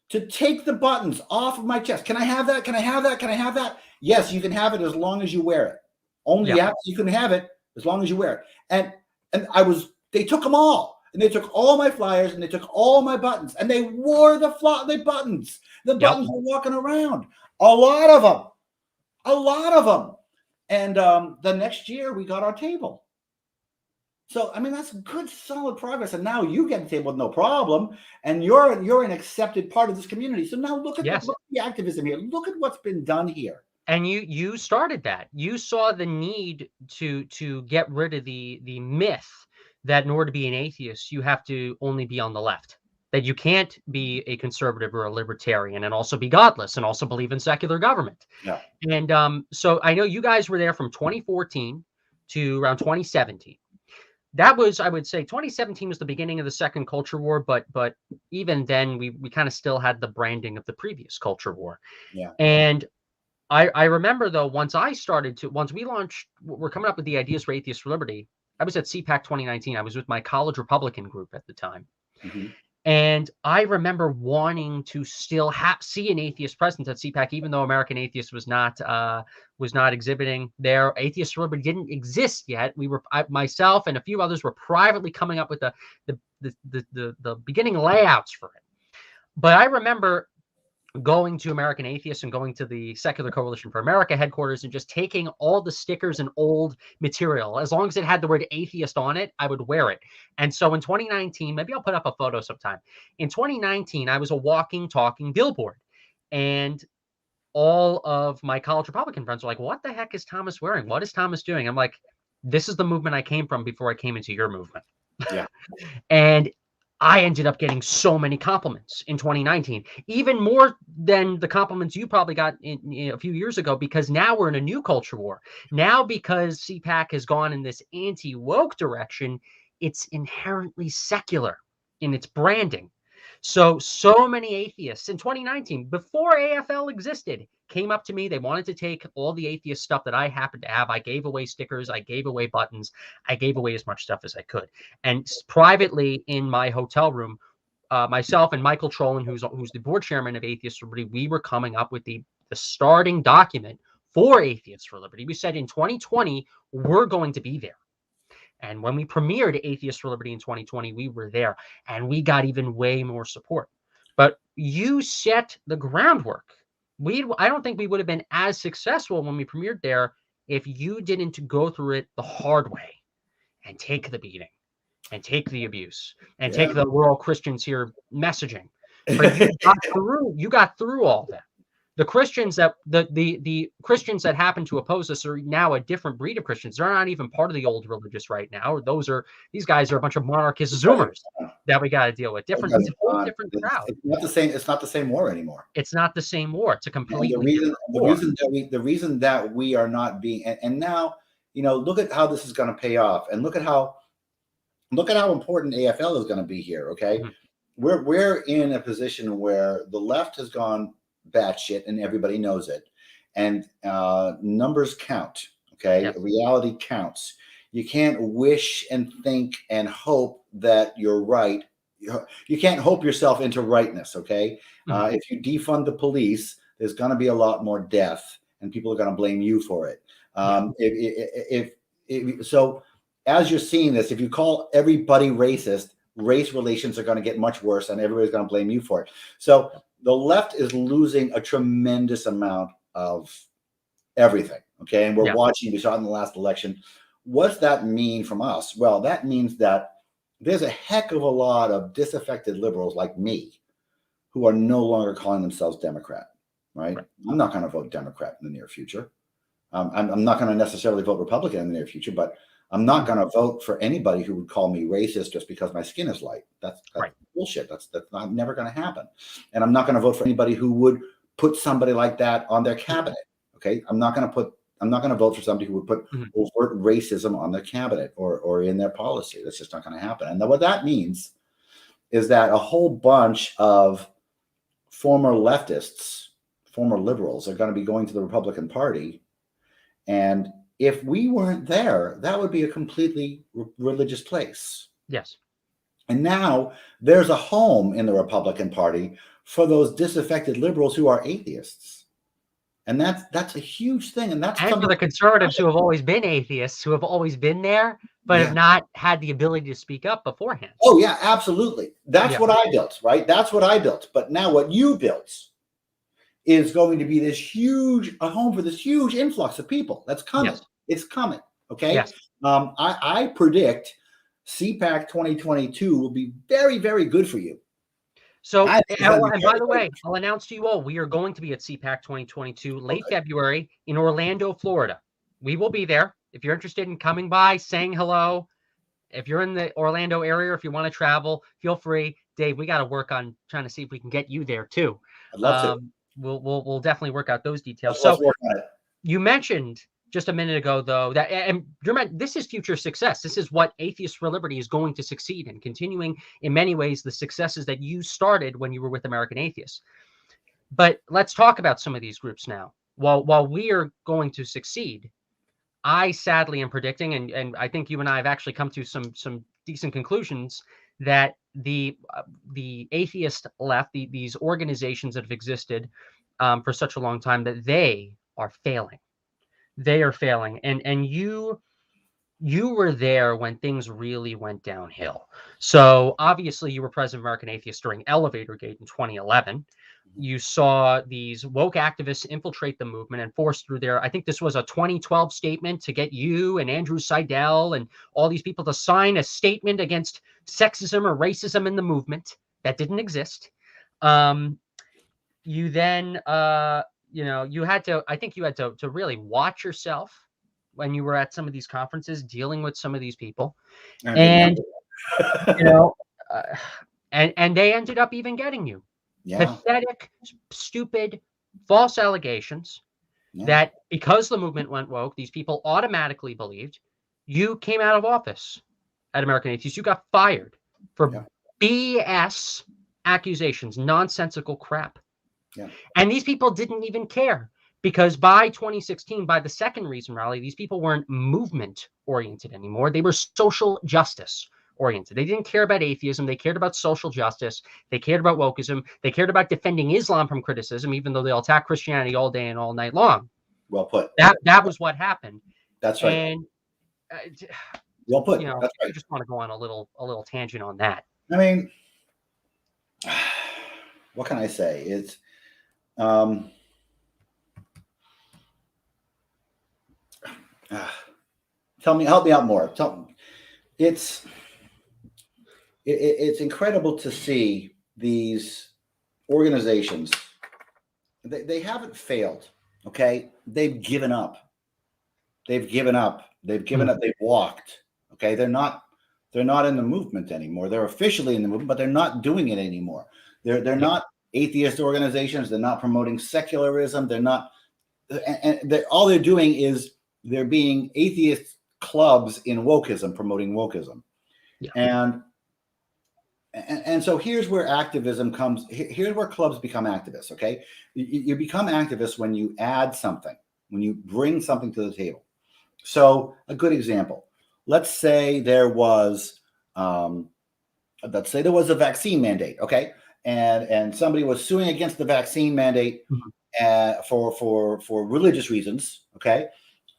to take the buttons off of my chest. Can I have that? Can I have that? Can I have that? Yes, you can have it as long as you wear it. Only you can have it as long as you wear it. And they took them all. And they took all my flyers, and they took all my buttons, and they wore the buttons. The buttons were walking around. A lot of them. And the next year we got our table. So, that's good, solid progress. And now you get the table with no problem, and you're an accepted part of this community. So now look at the activism here. Look at what's been done here. And you started that. You saw the need to get rid of the myth that in order to be an atheist, you have to only be on the left. That you can't be a conservative or a libertarian and also be godless and also believe in secular government. Yeah. And so I know you guys were there from 2014 to around 2017. that was, I would say, 2017 was the beginning of the second culture war, but even then we kind of still had the branding of the previous culture war. Yeah. And I remember though, once we launched, we're coming up with the Ideas for Atheists for Liberty. I was at CPAC 2019. I was with my college Republican group at the time. Mm-hmm. And I remember wanting to still see an atheist presence at CPAC, even though American Atheist was not exhibiting there. Atheist for Liberty didn't exist yet. Myself and a few others were privately coming up with the beginning layouts for it. But I remember going to American Atheists and going to the Secular Coalition for America headquarters and just taking all the stickers and old material. As long as it had the word atheist on it, I would wear it. And so in 2019, maybe I'll put up a photo sometime. In 2019, I was a walking, talking billboard. And all of my college Republican friends were like, what the heck is Thomas wearing? What is Thomas doing? I'm like, this is the movement I came from before I came into your movement. Yeah. And I ended up getting so many compliments in 2019, even more than the compliments you probably got in a few years ago, because now we're in a new culture war. Now, because CPAC has gone in this anti-woke direction, it's inherently secular in its branding. So many atheists in 2019, before AFL existed, came up to me. They wanted to take all the atheist stuff that I happened to have. I gave away stickers. I gave away buttons. I gave away as much stuff as I could. And privately in my hotel room, myself and Michael Trollin, who's the board chairman of Atheists for Liberty, we were coming up with the starting document for Atheists for Liberty. We said in 2020, we're going to be there. And when we premiered Atheists for Liberty in 2020, we were there, and we got even way more support. But you set the groundwork. I don't think we would have been as successful when we premiered there if you didn't go through it the hard way and take the beating and take the abuse and take the "we're all Christians here" messaging. But you got through all that. The Christians that the Christians that happen to oppose us are now a different breed of Christians. They're not even part of the old religious right now. These guys are a bunch of monarchist Zoomers that we got to deal with. It's a whole different crowd. It's not the same. It's not the same war anymore. It's not the same war. It's a completely the reason that we are not being, and now, look at how this is going to pay off, and look at how important AFL is going to be here. Okay, we're in a position where the left has gone batshit, and everybody knows it. And numbers count. Okay, Yep. Reality counts. You can't wish and think and hope that you're right. You can't hope yourself into rightness. Okay, if you defund the police, there's going to be a lot more death, and people are going to blame you for it. So, as you're seeing this, if you call everybody racist, race relations are going to get much worse, and everybody's going to blame you for it. So the left is losing a tremendous amount of everything. Okay. And we're watching, we saw in the last election. What's that mean from us? Well, that means that there's a heck of a lot of disaffected liberals like me who are no longer calling themselves Democrat, right? I'm not going to vote Democrat in the near future. I'm not going to necessarily vote Republican in the near future, but I'm not going to vote for anybody who would call me racist just because my skin is light. That's bullshit. That's not never going to happen. And I'm not going to vote for anybody who would put somebody like that on their cabinet. Okay, I'm not going to vote for somebody who would put overt racism on their cabinet or in their policy. That's just not going to happen. And what that means is that a whole bunch of former leftists, former liberals, are going to be going to the Republican Party. And if we weren't there, that would be a completely religious place. Yes. And now there's a home in the Republican Party for those disaffected liberals who are atheists. And that's a huge thing. And for the conservatives who have always been atheists, who have always been there, but have not had the ability to speak up beforehand. Oh, yeah, absolutely. That's what I built, right? That's what I built. But now what you built is going to be a home for this huge influx of people. That's coming. Yes. It's coming. Okay. Yes. I predict CPAC 2022 will be very, very good for you. So, and by the way, I'll announce to you all, we are going to be at CPAC 2022 late February in Orlando, Florida. We will be there. If you're interested in coming by, saying hello, if you're in the Orlando area, if you want to travel, feel free. Dave, we got to work on trying to see if we can get you there too. I'd love to. We'll definitely work out those details. So you mentioned just a minute ago, though, that, and this is future success. This is what Atheists for Liberty is going to succeed in, continuing in many ways the successes that you started when you were with American Atheists. But let's talk about some of these groups now. While we are going to succeed, I sadly am predicting, and I think you and I have actually come to some decent conclusions, that the atheist left, these organizations that have existed for such a long time, that they are failing. They are failing, and you were there when things really went downhill. So obviously you were president of American Atheists during Elevator Gate in 2011. You saw these woke activists infiltrate the movement and force through their, I think this was a 2012 statement to get you and Andrew Seidel and all these people to sign a statement against sexism or racism in the movement that didn't exist. You then, you had to, I think you had to really watch yourself when you were at some of these conferences, dealing with some of these people. And, and they ended up even getting you. Yeah. Pathetic, stupid, false allegations that because the movement went woke, these people automatically believed. You came out of office at American Atheists. You got fired for BS accusations, nonsensical crap. Yeah. And these people didn't even care, because by 2016, by the second Reason rally, these people weren't movement oriented anymore. They were social justice oriented. They didn't care about atheism. They cared about social justice. They cared about wokeism. They cared about defending Islam from criticism, even though they'll attack Christianity all day and all night long. Well put. That was what happened. That's right. And well put. That's right. I just want to go on a little tangent on that. I mean, what can I say? It's help me out more. It's incredible to see these organizations. They haven't failed. Okay. They've given up. They've walked. Okay. They're not in the movement anymore. They're officially in the movement, but they're not doing it anymore. They're not atheist organizations. They're not promoting secularism. They're not, and all they're doing is they're being atheist clubs in wokeism, promoting wokeism. Yeah. And so here's where activism comes. Here's where clubs become activists. Okay. You become activists when you add something, when you bring something to the table. So a good example, let's say there was a vaccine mandate. Okay. And somebody was suing against the vaccine mandate for religious reasons. Okay.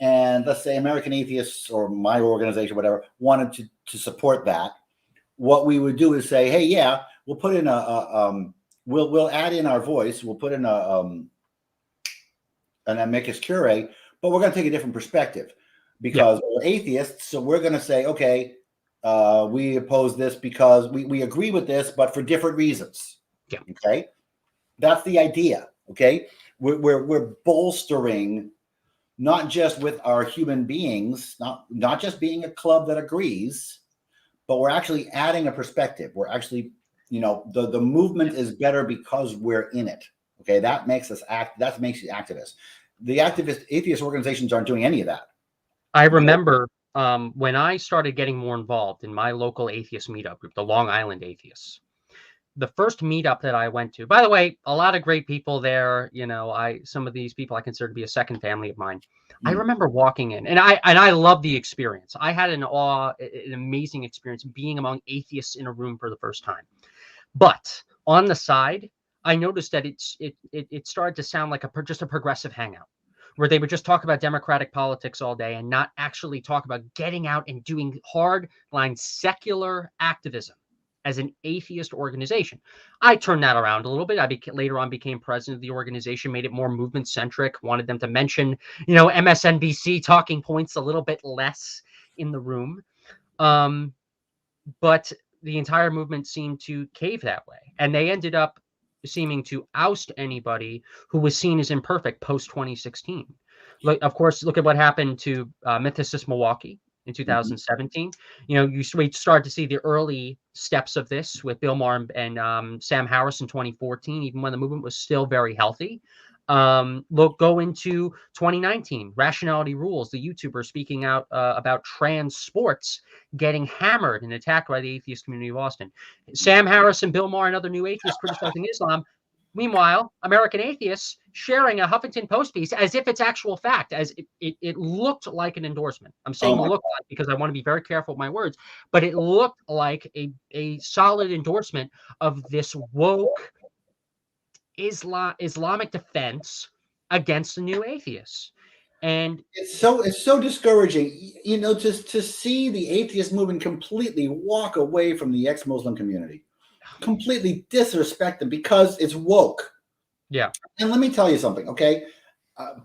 And let's say American Atheists or my organization, whatever, wanted to support that. What we would do is say, hey, yeah, we'll put in we'll add in our voice. We'll put in an amicus curiae, but we're going to take a different perspective because we're atheists. So we're going to say, okay, we oppose this because we agree with this, but for different reasons. Yeah. Okay. That's the idea. Okay. We're bolstering, not just with our human beings, not just being a club that agrees, but we're actually adding a perspective. We're actually, the movement is better because we're in it. Okay. That makes us that makes you activists. The atheist organizations aren't doing any of that. I remember when I started getting more involved in my local atheist meetup group, the Long Island Atheists. The first meetup that I went to, by the way, a lot of great people there. Some of these people I consider to be a second family of mine. I remember walking in, and I love the experience. I had an amazing experience being among atheists in a room for the first time. But on the side, I noticed that it started to sound like just a progressive hangout, where they would just talk about democratic politics all day and not actually talk about getting out and doing hard-line secular activism as an atheist organization. I turned that around a little bit. Later on became president of the organization, made it more movement centric, wanted them to mention, MSNBC talking points a little bit less in the room. But the entire movement seemed to cave that way. And they ended up seeming to oust anybody who was seen as imperfect post 2016. Of course, look at what happened to Mythicist Milwaukee in 2017. We started to see the early steps of this with Bill Maher and Sam Harris in 2014, even when the movement was still very healthy. Go into 2019, Rationality Rules, the YouTuber speaking out about trans sports getting hammered and attacked by the atheist community of Austin. Sam Harris and Bill Maher and other new atheists criticizing Islam. Meanwhile, American Atheists sharing a Huffington Post piece as if it's actual fact, as it looked like an endorsement. I'm saying looked like because I want to be very careful with my words, but it looked like a solid endorsement of this woke Islamic defense against the new atheists. And it's so discouraging, to see the atheist movement completely walk away from the ex-Muslim community, completely disrespect them because it's woke. Yeah. And let me tell you something, okay?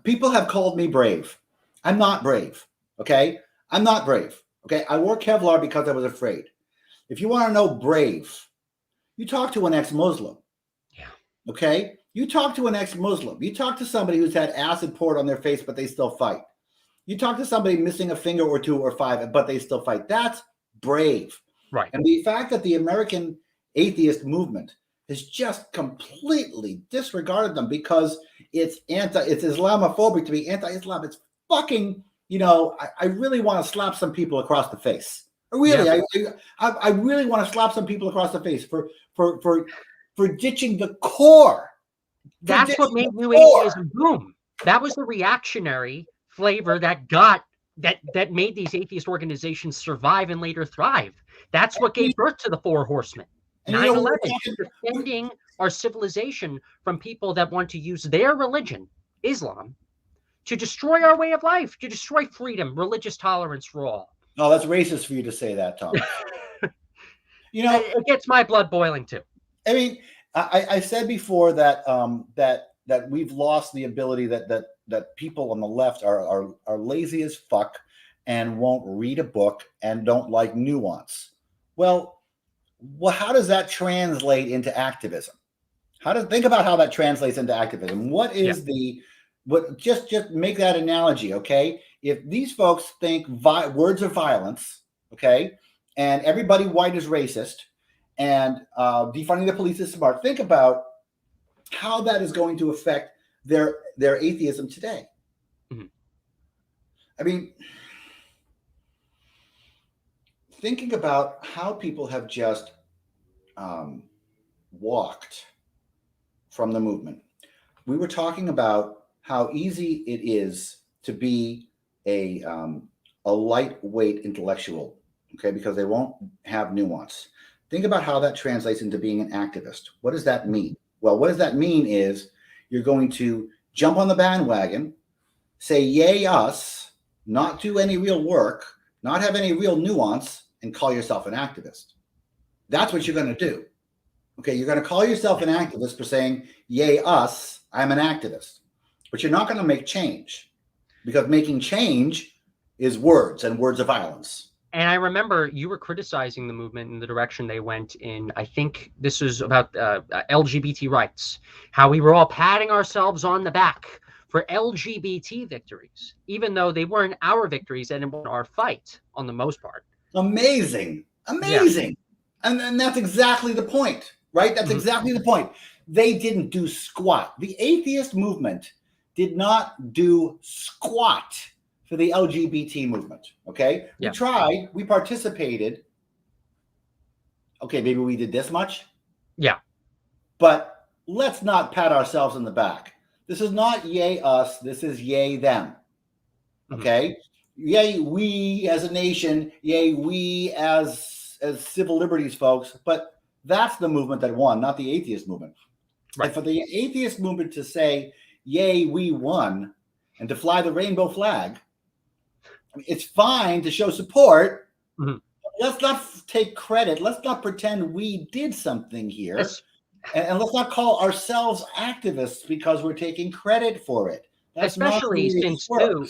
People have called me brave. I'm not brave, okay? I'm not brave, okay? I wore Kevlar because I was afraid. If you want to know brave, you talk to an ex-Muslim. Yeah. Okay? You talk to an ex-Muslim. You talk to somebody who's had acid poured on their face, but they still fight. You talk to somebody missing a finger or two or five, but they still fight. That's brave. Right. And the fact that the American atheist movement has just completely disregarded them because it's Islamophobic to be anti-Islam. It's fucking, I really want to slap some people across the face. Really, yeah. I really want to slap some people across the face for ditching the core. That's what made new atheism boom. That was the reactionary flavor that made these atheist organizations survive and later thrive. That's what gave birth to the Four Horsemen. 9/11, defending our civilization from people that want to use their religion, Islam, to destroy our way of life, to destroy freedom, religious tolerance for all. Oh, that's racist for you to say that, Tom. It gets my blood boiling too. I mean, I said before that that we've lost the ability that people on the left are lazy as fuck and won't read a book and don't like nuance. Well, how does that translate into activism? Think about how that translates into activism. What is just make that analogy, okay? If these folks think words of violence, okay, and everybody white is racist, and defunding the police is smart, think about how that is going to affect their atheism today. Mm-hmm. I mean, thinking about how people have just walked from the movement. We were talking about how easy it is to be a lightweight intellectual, okay, because they won't have nuance. Think about how that translates into being an activist. What does that mean? Well, what does that mean is you're going to jump on the bandwagon, say yay us, not do any real work, not have any real nuance, and call yourself an activist. That's what you're going to do. Okay, you're going to call yourself an activist for saying yay us, I'm an activist. But you're not going to make change, because making change is words and words of violence. And I remember you were criticizing the movement in the direction they went in. I think this was about LGBT rights, how we were all patting ourselves on the back for LGBT victories, even though they weren't our victories and it wasn't our fight on the most part. Amazing. Yeah. And that's exactly the point, right? That's exactly the point. They didn't do squat. The atheist movement did not do squat for the LGBT movement, okay? We tried, we participated. Okay, maybe we did this much. Yeah. But let's not pat ourselves on the back. This is not yay us, this is yay them, okay? Yay we as a nation, yay we as civil liberties folks, but that's the movement that won, not the atheist movement. Right. And for the atheist movement to say, yay, we won, and to fly the rainbow flag, I mean, it's fine to show support. Mm-hmm. Let's not take credit. Let's not pretend we did something here. Yes. And let's not call ourselves activists because we're taking credit for it. That's especially since, too,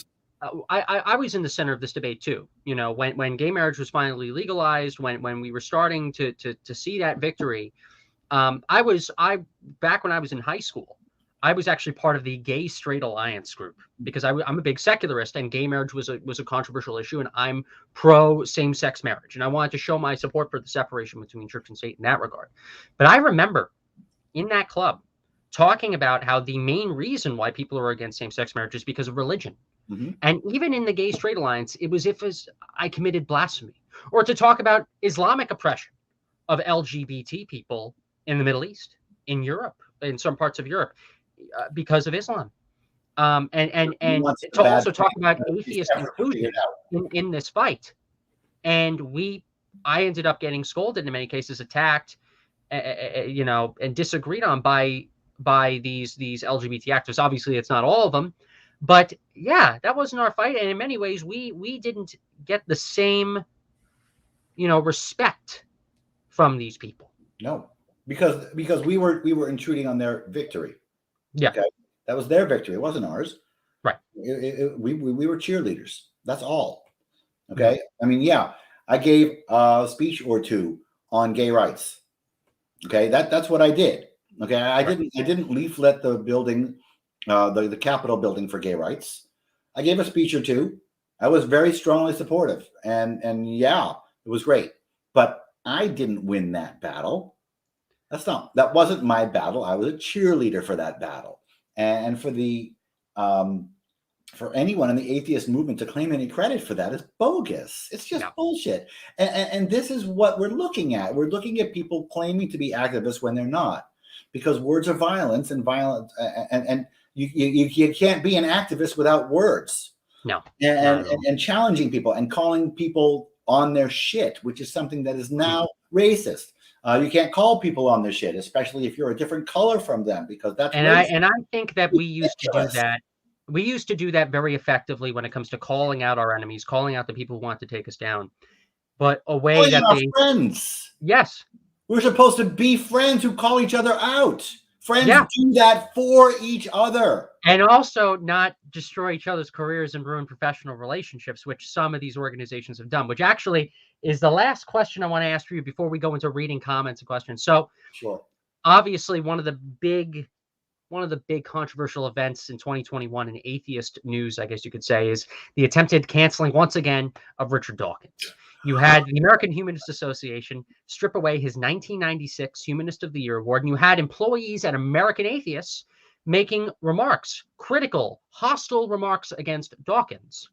I was in the center of this debate, too. You know, when gay marriage was finally legalized, when we were starting to see that victory, back when I was in high school, I was actually part of the Gay Straight Alliance group because I'm a big secularist, and gay marriage was a controversial issue, and I'm pro same-sex marriage, and I wanted to show my support for the separation between church and state in that regard. But I remember in that club talking about how the main reason why people are against same-sex marriage is because of religion. Mm-hmm. And even in the Gay Straight Alliance, it was as I committed blasphemy. Or to talk about Islamic oppression of LGBT people in the Middle East, in Europe, in some parts of Europe, because of Islam. And to also talk about atheist inclusion in this fight. And I ended up getting scolded, in many cases attacked, and disagreed on by these LGBT activists. Obviously, it's not all of them, but yeah, that wasn't our fight. And in many ways, we didn't get the same, respect from these people. No, because we were intruding on their victory. Yeah, okay? That was their victory. It wasn't ours. Right. We were cheerleaders. That's all. Okay. I mean, yeah, I gave a speech or two on gay rights. Okay, that's what I did. Okay, I didn't leaflet the building, the Capitol building for gay rights. I gave a speech or two. I was very strongly supportive, and yeah, it was great. But I didn't win that battle. That wasn't my battle. I was a cheerleader for that battle, and for the for anyone in the atheist movement to claim any credit for that is bogus. It's just bullshit. And this is what we're looking at. We're looking at people claiming to be activists when they're not, because words are violence, and you can't be an activist without words. No. And challenging people and calling people on their shit, which is something that is now racist. You can't call people on their shit, especially if you're a different color from them, because that's racist. I think that we used to do that. We used to do that very effectively when it comes to calling out our enemies, calling out the people who want to take us down. But a way that our friends. Yes. We're supposed to be friends who call each other out. Friends do that for each other. And also not destroy each other's careers and ruin professional relationships, which some of these organizations have done, which actually is the last question I want to ask for you before we go into reading comments and questions. So obviously one of the big controversial events in 2021 in atheist news, I guess you could say, is the attempted canceling once again of Richard Dawkins. You had the American Humanist Association strip away his 1996 Humanist of the Year award, and you had employees at American Atheists making critical, hostile remarks against Dawkins.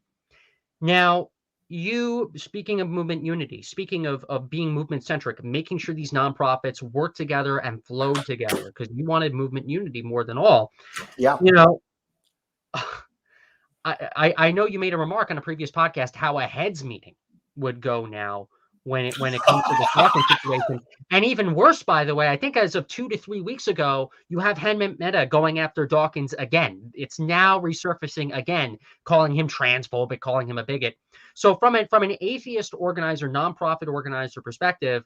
Now, you, speaking of movement unity, speaking of being movement-centric, making sure these nonprofits work together and flow together, because you wanted movement unity more than all. Yeah. I know you made a remark on a previous podcast how a heads meeting would go now when it comes to the Dawkins situation. And even worse, by the way, I think as of 2 to 3 weeks ago, you have Henman Mehta going after Dawkins again. It's now resurfacing again, calling him transphobic, calling him a bigot. So from an atheist organizer, nonprofit organizer perspective,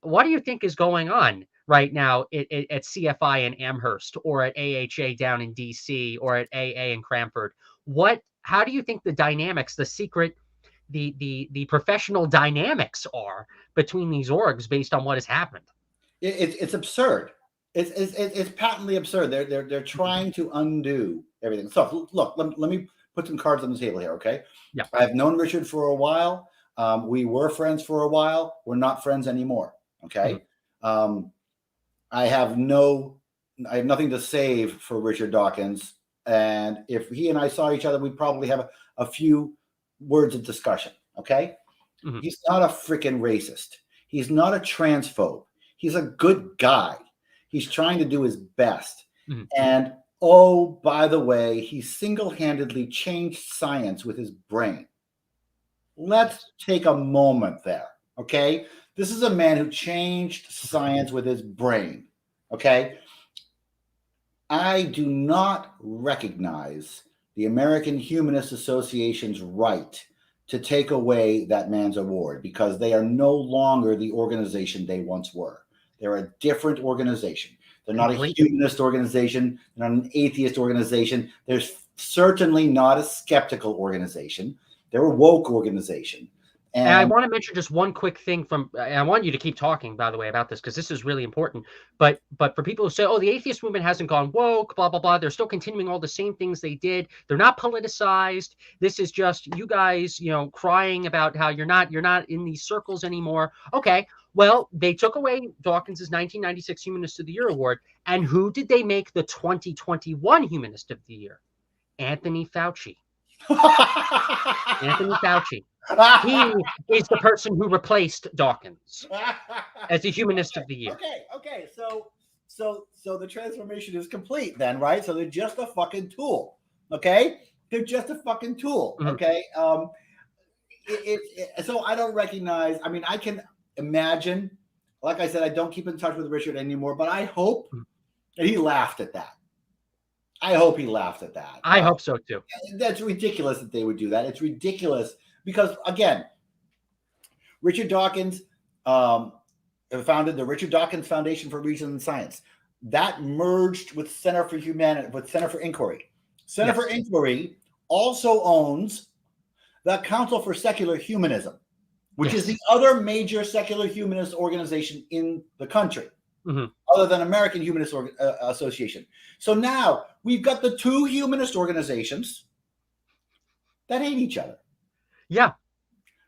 what do you think is going on right now at CFI in Amherst, or at AHA down in DC, or at AA in Cranford? How do you think the dynamics, the secret, the professional dynamics are between these orgs based on what has happened? It's absurd. It's patently absurd. They're trying to undo everything. So look, let me put some cards on the table here, okay? Yeah. I've known Richard for a while. We were friends for a while. We're not friends anymore. Okay. Mm-hmm. I have nothing to save for Richard Dawkins. And if he and I saw each other, we'd probably have a few words of discussion. Okay. Mm-hmm. He's not a freaking racist. He's not a transphobe. He's a good guy. He's trying to do his best. Mm-hmm. And oh, by the way, he single-handedly changed science with his brain. Let's take a moment there. Okay. This is a man who changed science with his brain. Okay. I do not recognize the American Humanist Association's right to take away that man's award, because they are no longer the organization they once were. They're a different organization. They're not a humanist organization. They're not an atheist organization. They're certainly not a skeptical organization. They're a woke organization. And I And want to mention just one quick thing and I want you to keep talking, by the way, about this, because this is really important. But for people who say, oh, the atheist movement hasn't gone woke, blah, blah, blah, they're still continuing all the same things they did. They're not politicized. This is just you guys, crying about how you're not in these circles anymore. Okay, well, they took away Dawkins's 1996 Humanist of the Year award. And who did they make the 2021 Humanist of the Year? Anthony Fauci. Anthony Fauci. He is the person who replaced Dawkins as the Humanist of the Year. Okay. So the transformation is complete then, right? So they're just a fucking tool. Okay, they're just a fucking tool. Mhm. Okay. So I don't recognize. I mean, I can imagine. Like I said, I don't keep in touch with Richard anymore, but I hope that he laughed at that. I hope he laughed at that. I hope so too. That's ridiculous that they would do that. It's ridiculous because, again, Richard Dawkins founded the Richard Dawkins Foundation for Reason and Science. That merged with Center for Inquiry. Center for Inquiry also owns the Council for Secular Humanism, which is the other major secular humanist organization in the country. Mm-hmm. Other than American Humanist Association. So now we've got the two humanist organizations that hate each other. Yeah.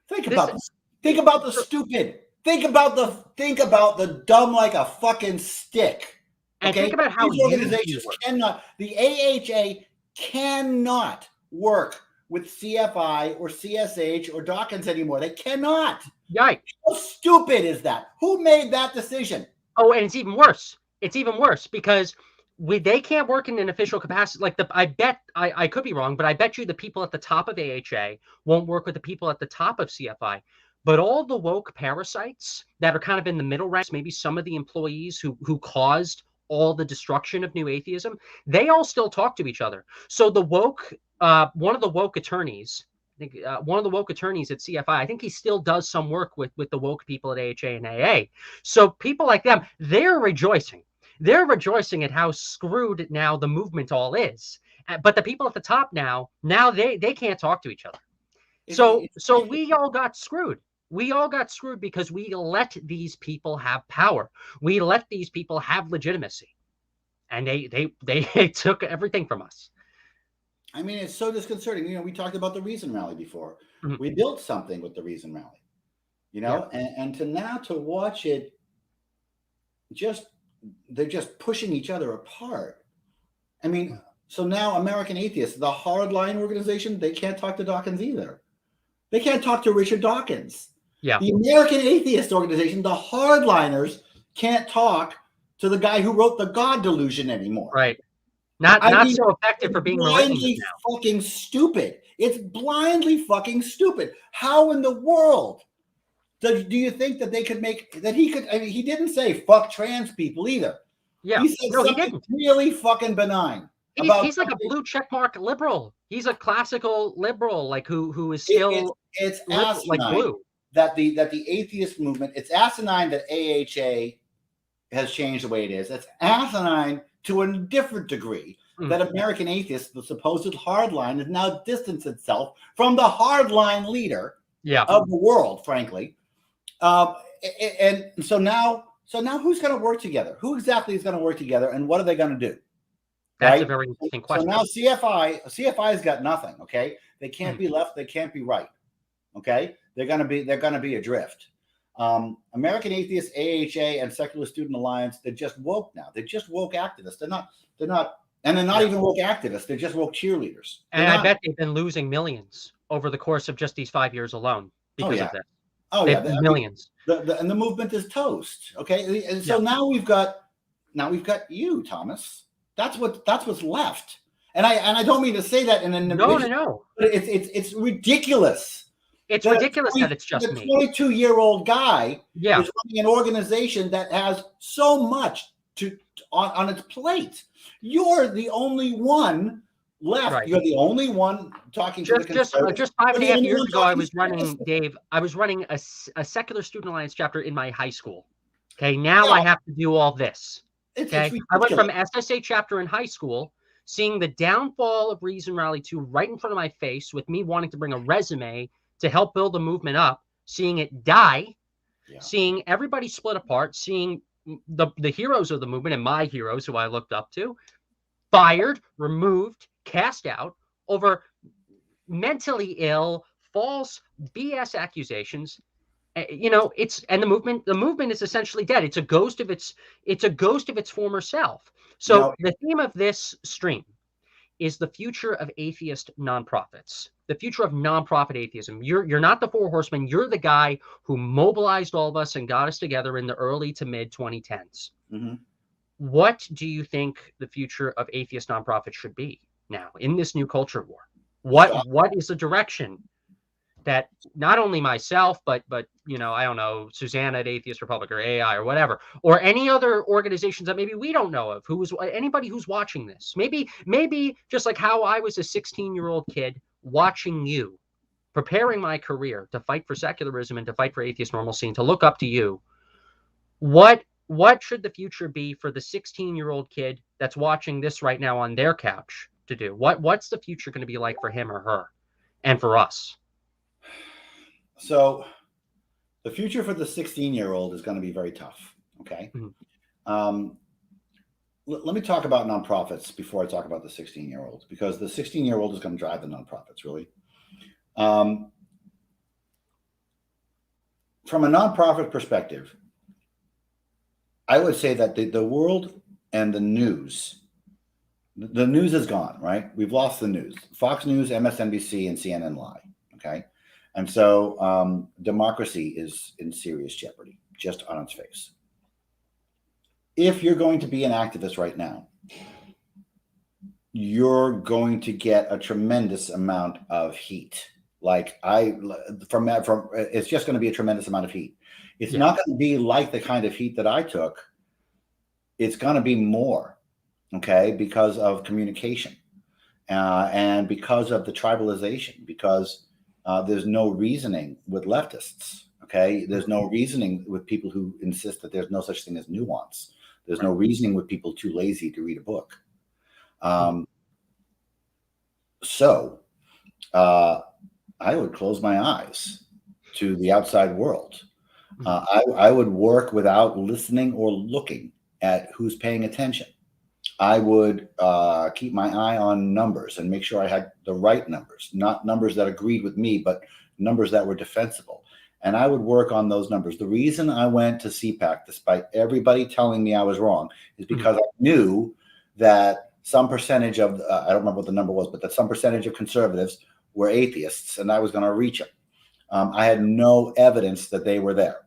Think about the stupid. Think about the dumb like a fucking stick. Okay? And think about how these organizations cannot. The AHA cannot work with CFI or CSH or Dawkins anymore. They cannot. Yikes. How stupid is that? Who made that decision? Oh, and it's even worse. It's even worse because they can't work in an official capacity. Like I bet I could be wrong, but I bet you the people at the top of AHA won't work with the people at the top of CFI. But all the woke parasites that are kind of in the middle ranks, maybe some of the employees who caused all the destruction of new atheism, they all still talk to each other. So the woke, one of the woke attorneys. One of the woke attorneys at CFI, I think he still does some work with the woke people at AHA and AA. So people like them, they're rejoicing. They're rejoicing at how screwed now the movement all is. But the people at the top now they can't talk to each other. So we all got screwed. We all got screwed because we let these people have power. We let these people have legitimacy. And they took everything from us. I mean, it's so disconcerting. We talked about the Reason Rally before. Mm-hmm. We built something with the Reason Rally, and to watch it they're just pushing each other apart. I mean, so now American Atheists, the hardline organization, they can't talk to Dawkins either. They can't talk to Richard Dawkins. Yeah. The American Atheist organization, the hardliners, can't talk to the guy who wrote the God Delusion anymore. Right. Not so effective for being blindly fucking stupid. It's blindly fucking stupid. How in the world do you think that they could make that he could? I mean, he didn't say fuck trans people either. Yeah, he said something really fucking benign. He's like a blue checkmark liberal. He's a classical liberal, like who is still it's asinine like blue. That the atheist movement. It's asinine that AHA has changed the way it is. It's asinine to a different degree that American Atheists, the supposed hardline, has now distanced itself from the hardline leader of the world, frankly. And so now who's going to work together? Who exactly is going to work together, and what are they going to do? That's a very interesting question. So now CFI's got nothing. Okay, they can't be left. They can't be right. Okay, they're going to be adrift. American Atheists, AHA, and Secular Student Alliance, they're just woke now. They're just woke activists. They're not even woke activists. They're just woke cheerleaders. I bet they've been losing millions over the course of just these 5 years alone because of this. Oh yeah, millions. And the movement is toast. Okay, and so now we've got you, Thomas. That's what's left. And I don't mean to say that in a no. But it's ridiculous. It's ridiculous that it's just me. The 22-year-old guy is running an organization that has so much on its plate. You're the only one left. Right. You're the only one talking to the conservatives. Just 5.5 years ago, I was running a Secular Student Alliance chapter in my high school. Okay, now I have to do all this. Okay, I went from SSA chapter in high school, seeing the downfall of Reason Rally 2 right in front of my face, with me wanting to bring a resume to help build the movement up, seeing it die, Yeah. seeing everybody split apart, seeing the heroes of the movement and my heroes who I looked up to fired, removed, cast out over mentally ill, false BS accusations. It's and the movement is essentially dead. It's a ghost of its former self. So the theme of this stream is the future of atheist nonprofits, the future of nonprofit atheism. You're not the four horsemen. You're the guy who mobilized all of us and got us together in the early to mid 2010s. Mm-hmm. What do you think the future of atheist nonprofits should be now in this new culture war? What is the direction that not only myself, but I don't know, Susanna at Atheist Republic or AI or whatever, or any other organizations that maybe we don't know of, anybody who's watching this, maybe just like how I was a 16-year-old kid watching you, preparing my career to fight for secularism and to fight for atheist normalcy and to look up to you. What should the future be for the 16-year-old kid that's watching this right now on their couch to do? What's the future going to be like for him or her and for us? So the future for the 16-year-old is going to be very tough. Okay. Mm-hmm. Let me talk about nonprofits before I talk about the 16-year-old, because the 16-year-old is going to drive the nonprofits, really. From a nonprofit perspective, I would say that the world and the news is gone, right? We've lost the news. Fox News, MSNBC, and CNN lie. Okay. And so democracy is in serious jeopardy, just on its face. If you're going to be an activist right now, you're going to get a tremendous amount of heat. It's just going to be a tremendous amount of heat. It's not going to be like the kind of heat that I took. It's going to be more, okay, because of communication and because of the tribalization, because there's no reasoning with leftists, okay? There's no reasoning with people who insist that there's no such thing as nuance. There's no reasoning with people too lazy to read a book. So I would close my eyes to the outside world. I would work without listening or looking at who's paying attention. I would keep my eye on numbers and make sure I had the right numbers, not numbers that agreed with me, but numbers that were defensible. And I would work on those numbers. The reason I went to CPAC, despite everybody telling me I was wrong, is because I knew that some percentage of, I don't remember what the number was, but that some percentage of conservatives were atheists, and I was going to reach them. I had no evidence that they were there.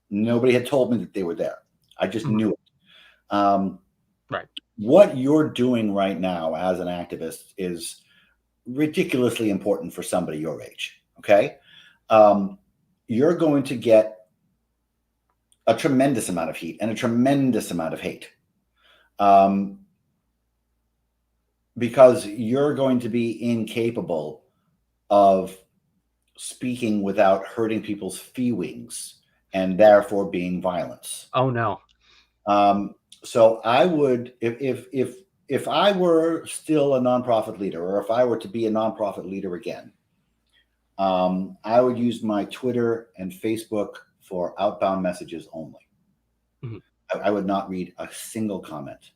Nobody had told me that they were there. I just knew it. Right. What you're doing right now as an activist is ridiculously important for somebody your age. Okay. You're going to get a tremendous amount of heat and a tremendous amount of hate. Because you're going to be incapable of speaking without hurting people's feelings and therefore being violence. Oh no. So I would, if I were still a nonprofit leader, or if I were to be a nonprofit leader again, I would use my Twitter and Facebook for outbound messages only. I would not read a single comment.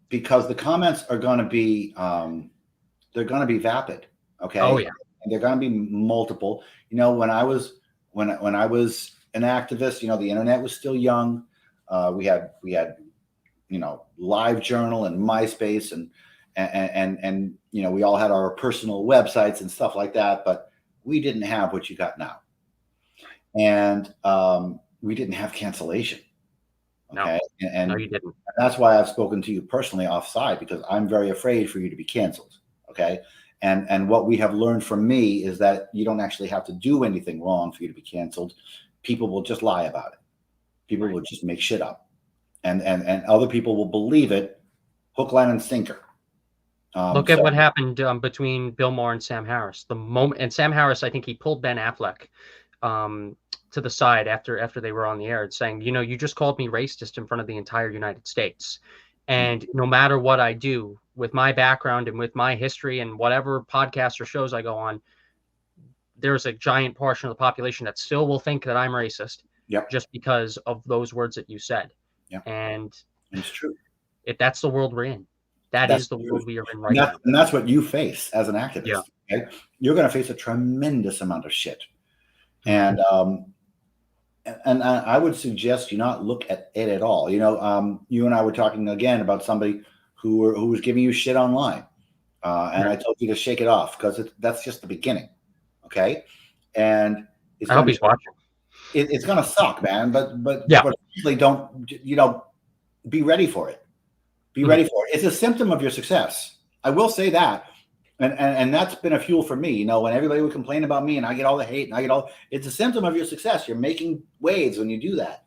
Because the comments are going to be, they're going to be vapid. Okay. Oh yeah. And they're going to be multiple. When I was an activist, the internet was still young. We had LiveJournal and MySpace and we all had our personal websites and stuff like that, but we didn't have what you got now. And we didn't have cancellation. Okay. No, you didn't. That's why I've spoken to you personally offside, because I'm very afraid for you to be canceled. Okay. And what we have learned from me is that you don't actually have to do anything wrong for you to be canceled. People will just lie about it. People will just make shit up, and other people will believe it, hook, line, and sinker. Look at what happened between Bill Maher and Sam Harris. And Sam Harris, I think he pulled Ben Affleck to the side after they were on the air, saying, you just called me racist in front of the entire United States. And no matter what I do with my background and with my history and whatever podcasts or shows I go on, there's a giant portion of the population that still will think that I'm racist. Yep. Just because of those words that you said. Yeah. And it's true. That's the world we're in. That's the world we are in right now. And that's what you face as an activist. Yeah. Okay? You're going to face a tremendous amount of shit. And I would suggest you not look at it at all. You and I were talking again about somebody who was giving you shit online. And I told you to shake it off because that's just the beginning. Okay. And I hope he's watching. It's going to suck, man. But really don't, be ready for it. Be ready for it. It's a symptom of your success. I will say that. And that's been a fuel for me. When everybody would complain about me and I get all the hate and it's a symptom of your success. You're making waves when you do that.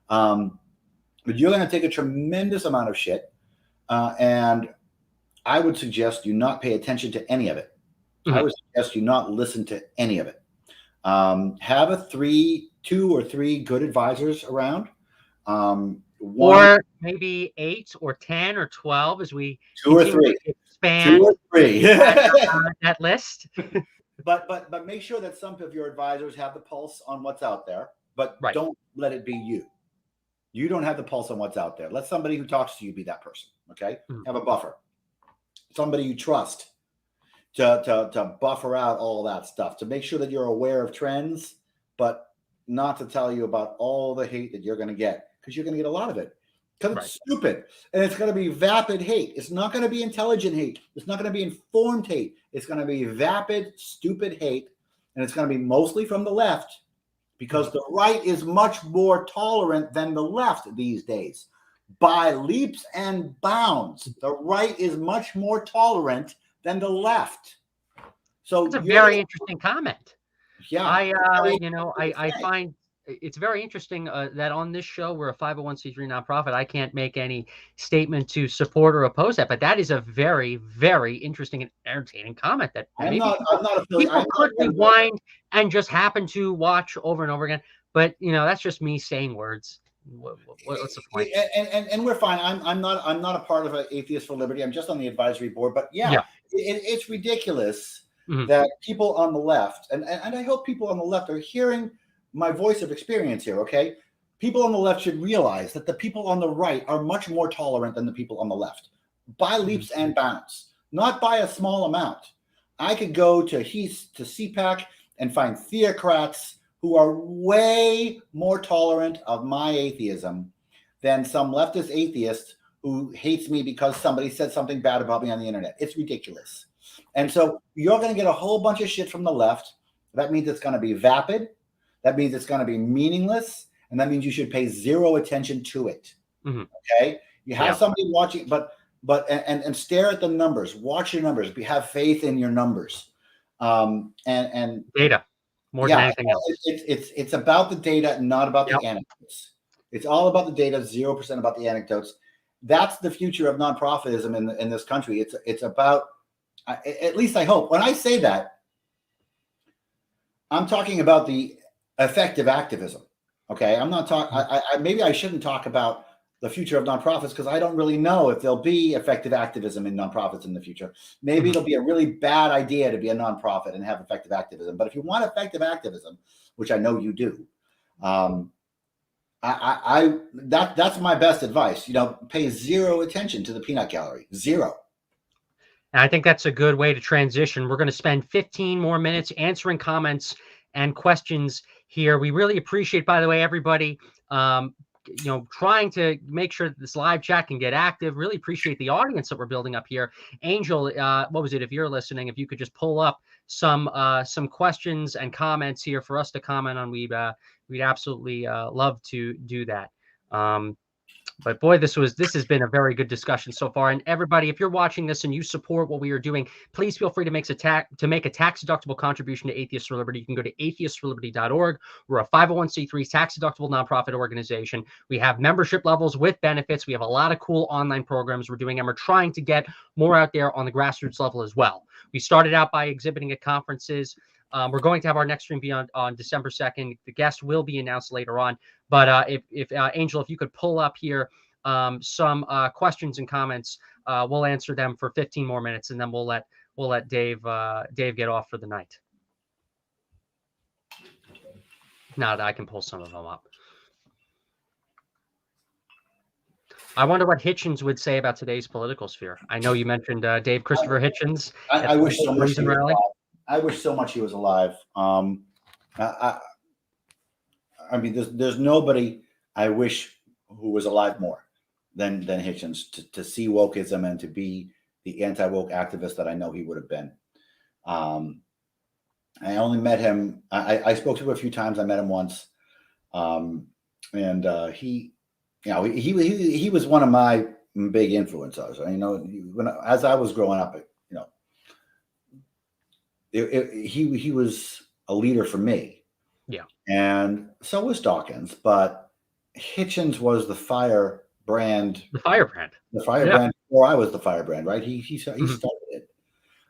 But you're going to take a tremendous amount of shit. And I would suggest you not pay attention to any of it. I would suggest you not listen to any of it. Have 2 or 3 good advisors around. Or maybe 8 or 10 or 12 as we 2 or 3 expand 2 or 3 that list. but make sure that some of your advisors have the pulse on what's out there, but don't let it be you. You don't have the pulse on what's out there. Let somebody who talks to you be that person. Okay. Have a buffer, somebody you trust to buffer out all that stuff, to make sure that you're aware of trends, but not to tell you about all the hate that you're going to get, because you're going to get a lot of it. Because it's stupid. And it's going to be vapid hate. It's not going to be intelligent hate. It's not going to be informed hate. It's going to be vapid, stupid hate. And it's going to be mostly from the left, because the right is much more tolerant than the left these days. By leaps and bounds, the right is much more tolerant than the left. So it's a very interesting comment. Yeah. I find it's very interesting that on this show, we're a 501c3 nonprofit. I can't make any statement to support or oppose that, but that is a very, very interesting and entertaining comment that people could rewind and just happen to watch over and over again. But that's just me saying words. What's the point? And we're fine. I'm not a part of Atheists for Liberty. I'm just on the advisory board. But it's ridiculous that people on the left, and I hope people on the left are hearing my voice of experience here. Okay, people on the left should realize that the people on the right are much more tolerant than the people on the left, by leaps and bounds, not by a small amount. I could go to CPAC and find theocrats who are way more tolerant of my atheism than some leftist atheist who hates me because somebody said something bad about me on the internet. It's ridiculous. And so you're going to get a whole bunch of shit from the left. That means it's going to be vapid. That means it's going to be meaningless. And that means you should pay zero attention to it. Okay. You have somebody watching, but stare at the numbers, watch your numbers, have faith in your numbers. And data. More than anything else. It's about the data, not about the anecdotes. It's all about the data, 0% about the anecdotes. That's the future of nonprofitism in this country. It's about, at least I hope. When I say that, I'm talking about the effective activism. Okay, I'm not talking. Maybe I shouldn't talk about the future of nonprofits, because I don't really know if there'll be effective activism in nonprofits in the future. Maybe it'll be a really bad idea to be a nonprofit and have effective activism. But if you want effective activism, which I know you do, that's my best advice. Pay zero attention to the peanut gallery. Zero. And I think that's a good way to transition. We're going to spend 15 more minutes answering comments and questions here. We really appreciate, by the way, everybody, trying to make sure that this live chat can get active. Really appreciate the audience that we're building up here. Angel, what was it? If you're listening, if you could just pull up some questions and comments here for us to comment on, we'd absolutely love to do that. But boy, this has been a very good discussion so far. And everybody, if you're watching this and you support what we are doing, please feel free to make a tax-deductible contribution to Atheists for Liberty. You can go to atheistsforliberty.org. We're a 501c3 tax-deductible nonprofit organization. We have membership levels with benefits. We have a lot of cool online programs we're doing, and we're trying to get more out there on the grassroots level as well. We started out by exhibiting at conferences. We're going to have our next stream be on December 2nd. The guest will be announced later on. But if Angel, if you could pull up here some questions and comments, we'll answer them for 15 more minutes, and then we'll let Dave get off for the night. If not, I can pull some of them up. I wonder what Hitchens would say about today's political sphere. I know you mentioned Dave Christopher Hitchens. I wish so much he was alive. I wish so much he was alive. I mean, there's nobody I wish who was alive more than Hitchens to see wokeism and to be the anti-woke activist that I know he would have been. I only met him. I spoke to him a few times. I met him once, and he, you know, he was one of my big influences. You know, as I was growing up, you know, he was a leader for me. Yeah, and so was Dawkins, but Hitchens was the firebrand. The firebrand. The firebrand. Or I was the firebrand, right? He started it.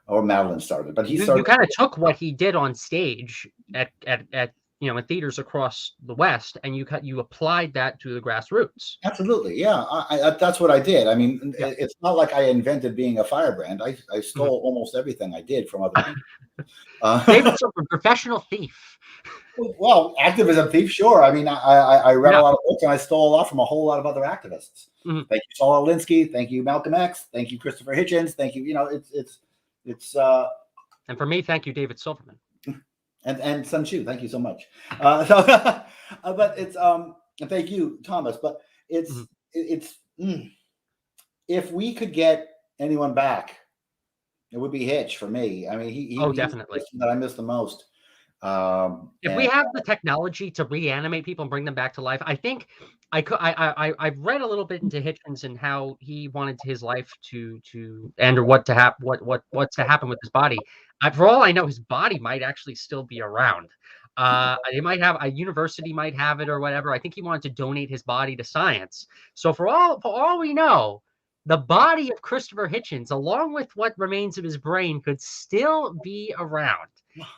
Or Madeline started, but you kind of took what he did on stage at you know, in theaters across the West, and you applied that to the grassroots. Absolutely, yeah. That's what I did. I mean, it's not like I invented being a firebrand. I stole almost everything I did from other people. David Silverman, professional thief. Well, activism thief, sure. I mean, I read a lot of books, and I stole a lot from a whole lot of other activists. Thank you, Saul Alinsky. Thank you, Malcolm X. Thank you, Christopher Hitchens. Thank you. You know, it's and for me, thank you, David Silverman. And Sun Tzu, thank you so much. But it's thank you, Thomas. But it's if we could get anyone back, it would be Hitch for me. I mean, he definitely that I miss the most. If we have the technology to reanimate people and bring them back to life, I think I could. I've read a little bit into Hitchens and how he wanted his life to end, or what to happen, what's to happen with his body. For all I know, his body might actually still be around. They might have a university might have it or whatever. I think he wanted to donate his body to science. So for all we know, the body of Christopher Hitchens, along with what remains of his brain, could still be around.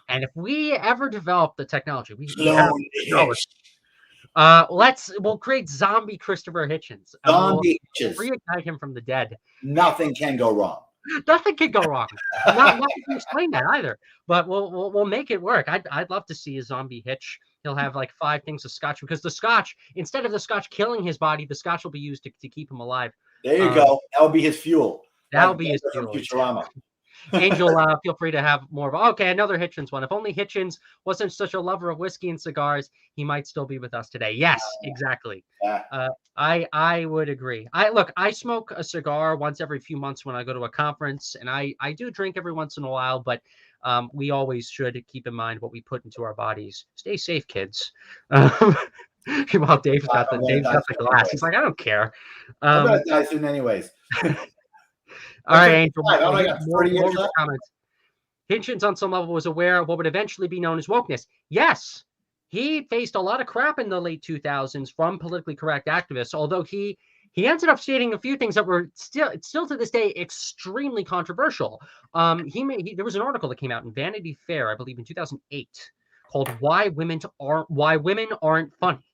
And if we ever develop the technology, we'll create zombie Christopher Hitchens. Zombie Hitchens. Reignite him from the dead. Nothing can go wrong. Nothing can go wrong. Not to explain that either. But we'll make it work. I'd love to see a zombie Hitch. He'll have like 5 things of scotch, because the scotch, instead of the scotch killing his body, the scotch will be used to keep him alive. There you go. That'll be his fuel. That'll be his fuel. Futurama. Angel, feel free to have more. Okay, another Hitchens one. If only Hitchens wasn't such a lover of whiskey and cigars, he might still be with us today. Yes, exactly. I would agree. I smoke a cigar once every few months when I go to a conference, and I do drink every once in a while, but we always should keep in mind what we put into our bodies. Stay safe, kids. Well, Dave's got the glass. He's like, I don't care. I'm gonna die soon anyways. All right, Angel. More comments. Hitchens, on some level, was aware of what would eventually be known as wokeness. Yes, he faced a lot of crap in the late 2000s from politically correct activists, although he ended up stating a few things that were still to this day extremely controversial. There was an article that came out in Vanity Fair, I believe, in 2008, called "Why Women Aren't Funny,"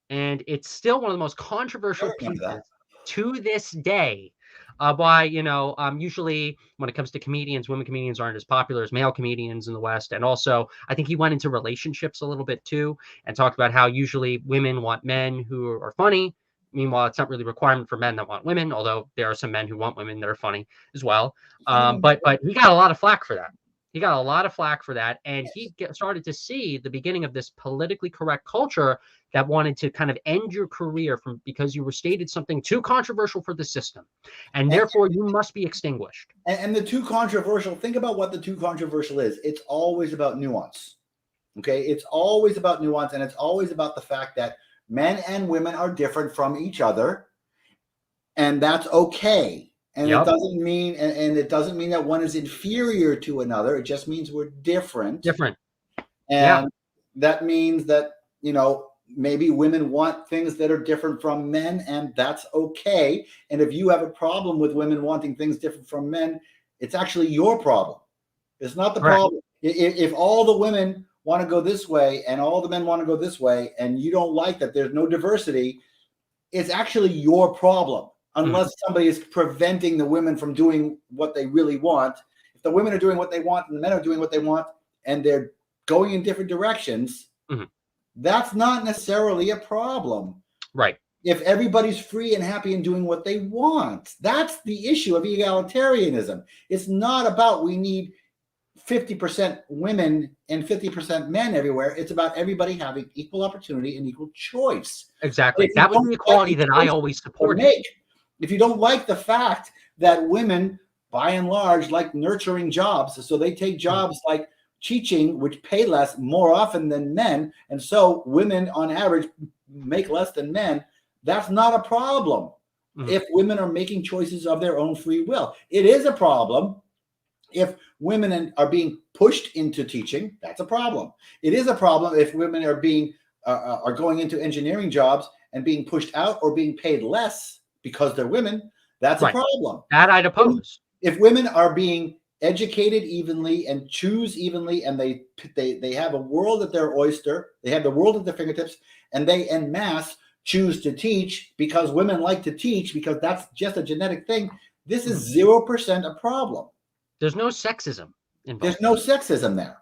and it's still one of the most controversial pieces to this day. Why, usually when it comes to comedians, women comedians aren't as popular as male comedians in the West. And also, I think he went into relationships a little bit too, and talked about how usually women want men who are funny. Meanwhile, it's not really a requirement for men that want women, although there are some men who want women that are funny as well. But he got a lot of flack for that. And he started to see the beginning of this politically correct culture that wanted to kind of end your career because you were stated something too controversial for the system, and therefore you must be extinguished. And the too controversial, think about what the too controversial is. It's always about nuance. Okay, it's always about nuance, and it's always about the fact that men and women are different from each other, and that's okay. And it doesn't mean, and it doesn't mean that one is inferior to another. It just means we're different. And that means that, maybe women want things that are different from men, and that's okay. And if you have a problem with women wanting things different from men, it's actually your problem. It's not the problem. If all the women want to go this way and all the men want to go this way, and you don't like that there's no diversity, it's actually your problem. Unless somebody is preventing the women from doing what they really want. If the women are doing what they want and the men are doing what they want, and they're going in different directions, that's not necessarily a problem. Right. If everybody's free and happy and doing what they want, that's the issue of egalitarianism. It's not about we need 50% women and 50% men everywhere. It's about everybody having equal opportunity and equal choice. Exactly. That was the equality that I always supported. If you don't like the fact that women, by and large, like nurturing jobs, so they take jobs like teaching, which pay less more often than men, and so women on average make less than men, that's not a problem. If women are making choices of their own free will. It is a problem if women are being pushed into teaching. That's a problem. It is a problem if women are being are going into engineering jobs and being pushed out or being paid less because they're women. That's a problem. That I'd oppose. If women are being educated evenly and choose evenly, and they have a world at their oyster, they have the world at their fingertips, and they en masse choose to teach because women like to teach because that's just a genetic thing, this is 0% a problem. There's no sexism involved. There's no sexism there.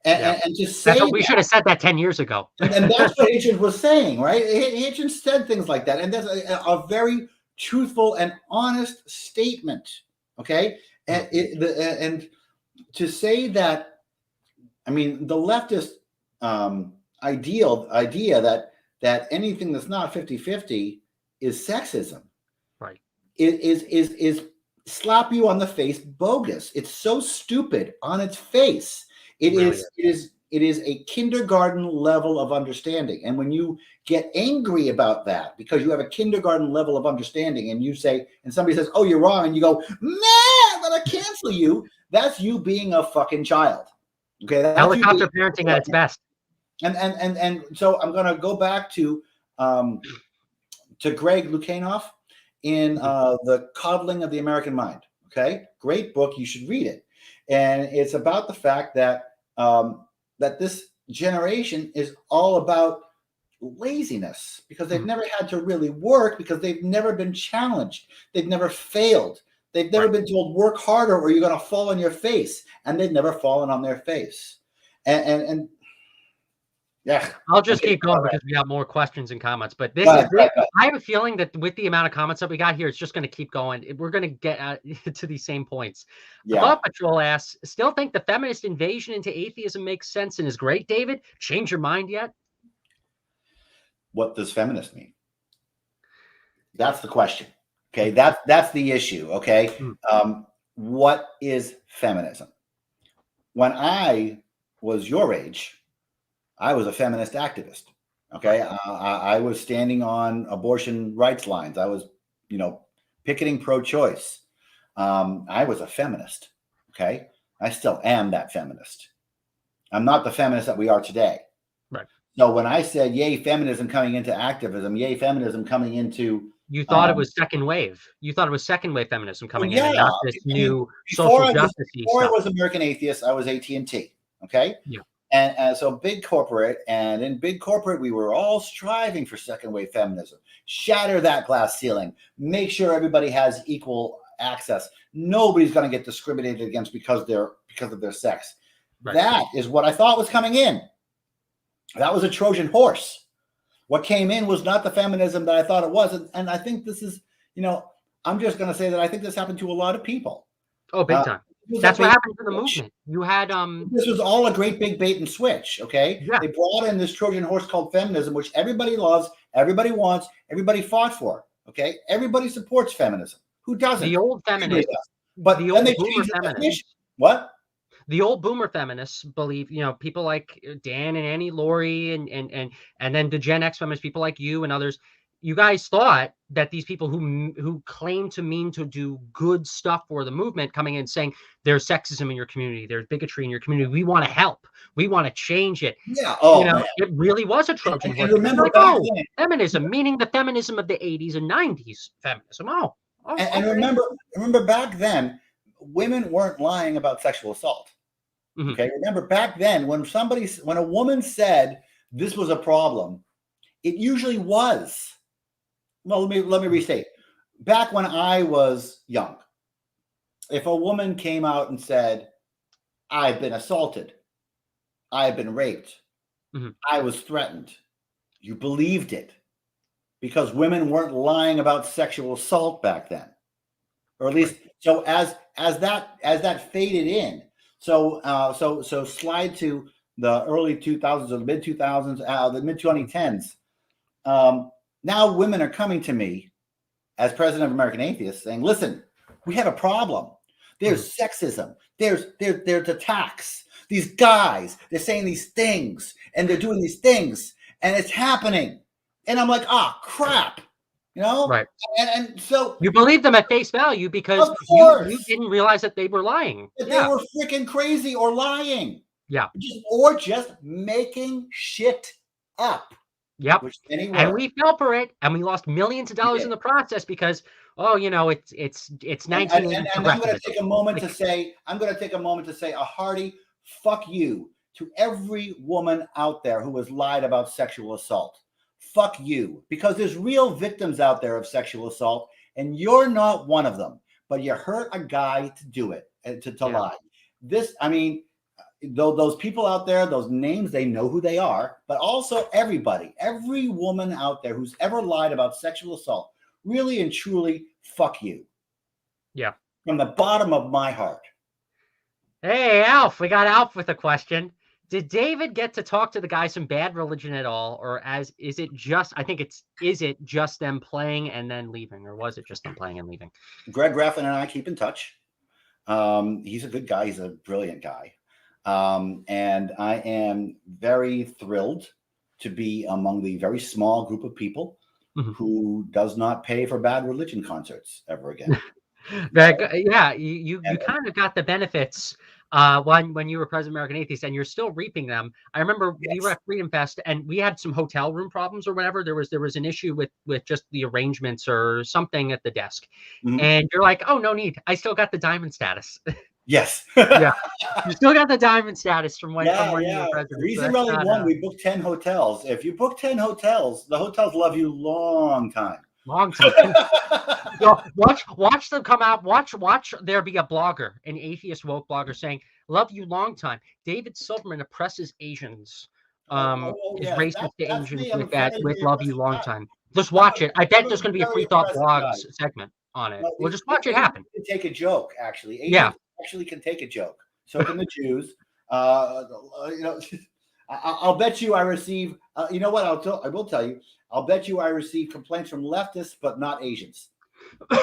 And to say we should have said that 10 years ago. And that's what Hitchens was saying, right? Hitchens said things like that. And that's a very truthful and honest statement. Okay. And to say that, I mean, the leftist idea that anything that's not 50-50 is sexism. Right. It is slap you on the face bogus. It's so stupid on its face. It is a kindergarten level of understanding. And when you get angry about that because you have a kindergarten level of understanding and you say, and somebody says, "Oh, you're wrong," and you go, "Man, I'm gonna cancel you," that's you being a fucking child. Okay, that's helicopter parenting at its best. And so I'm gonna go back to Greg Lukianoff in the Cobbling of the American Mind. Okay, great book. You should read it. And it's about the fact that that this generation is all about laziness because they've never had to really work because they've never been challenged. They've never failed. They've never been told work harder or you're going to fall on your face, and they've never fallen on their face. And yeah, I'll just keep going because we have more questions and comments. But this I have a feeling that with the amount of comments that we got here, it's just going to keep going. We're going to get to these same points. The Thought Patrol asks, still think the feminist invasion into atheism makes sense and is great, David? Change your mind yet? What does feminist mean? That's the question. Okay, that's the issue. Okay, what is feminism? When I was your age, I was a feminist activist. Okay. I was standing on abortion rights lines. I was, picketing pro-choice. I was a feminist. Okay. I still am that feminist. I'm not the feminist that we are today. Right. So when I said, yay, feminism coming into activism, yay, feminism coming into. You thought it was second wave. You thought it was second wave feminism coming in and not this new social justice stuff. Before I was American Atheists, I was AT&T. Okay. Yeah. And so big corporate, and in big corporate, we were all striving for second wave feminism. Shatter that glass ceiling. Make sure everybody has equal access. Nobody's going to get discriminated against because of their sex. Right. That is what I thought was coming in. That was a Trojan horse. What came in was not the feminism that I thought it was. And I think this is, I'm just going to say that I think this happened to a lot of people. Oh, big time. That's what happened to the movement. You had this was all a great big bait and switch. Okay. Yeah. They brought in this Trojan horse called feminism, which everybody loves, everybody wants, everybody fought for. Okay. Everybody supports feminism. Who doesn't? The old feminists. But the old boomer feminists. What? The old boomer feminists believe, people like Dan and Annie Laurie and then the Gen X feminists, people like you and others. You guys thought that these people who claim to mean to do good stuff for the movement coming in saying there's sexism in your community, there's bigotry in your community, we want to help, we want to change it. Yeah. Oh, it really was a Trojan horse. Remember feminism, meaning the feminism of the 80s and 90s feminism. And remember back then, women weren't lying about sexual assault. Mm-hmm. Okay. Remember back then when a woman said this was a problem, it usually was. Well, let me restate. Back when I was young, if a woman came out and said, "I've been assaulted, I've been raped," Mhm. I was threatened. You believed it because women weren't lying about sexual assault back then, or at least so as that faded in. So slide to the early 2000s or the mid 2000s, the mid 2010s. Now women are coming to me as president of American Atheists saying, listen, we have a problem. There's sexism. There's attacks. These guys, they're saying these things and they're doing these things and it's happening. And I'm like, crap, Right. And so You believe them at face value because of you course didn't realize that they were lying. that they Yeah. were freaking crazy or lying. Yeah. Or just making shit up. Yep. Which many were. And we fell for it, and we lost millions of dollars in the process because, it's 1980s And I'm going to take a moment to say, a hearty fuck you to every woman out there who was lied about sexual assault. Fuck you, because there's real victims out there of sexual assault, and you're not one of them. But you hurt a guy to do it, to lie. Those people out there, those names, they know who they are, but also every woman out there who's ever lied about sexual assault, really and truly, fuck you. Yeah. From the bottom of my heart. Hey, Alf, we got Alf with a question. Did David get to talk to the guys from Bad Religion at all? Or is it just them playing and then leaving? Or was it just them playing and leaving? Greg Graffin and I keep in touch. He's a good guy. He's a brilliant guy. And I am very thrilled to be among the very small group of people who does not pay for Bad Religion concerts ever again. You kind of got the benefits when you were president of American Atheists, and you're still reaping them. I remember we were at Freedom Fest, and we had some hotel room problems or whatever. There was an issue with just the arrangements or something at the desk, and you're like, oh, no need. I still got the diamond status. Yes. Yeah. You still got the diamond status from when you were president. Reason Rally 1, we booked 10 hotels. If you book 10 hotels, the hotels love you long time. Long time. Watch them come out. Watch there be a blogger, an atheist woke blogger saying, love you long time. David Silverman oppresses Asians. Is racist to Asians with love you long time. Just watch it. I bet there's going to be a free thought blogs segment on it. We'll just watch it happen. Take a joke, actually. Asians actually can take a joke. So can the Jews. I'll bet you I receive. You know what? I will tell you. I'll bet you I receive complaints from leftists, but not Asians.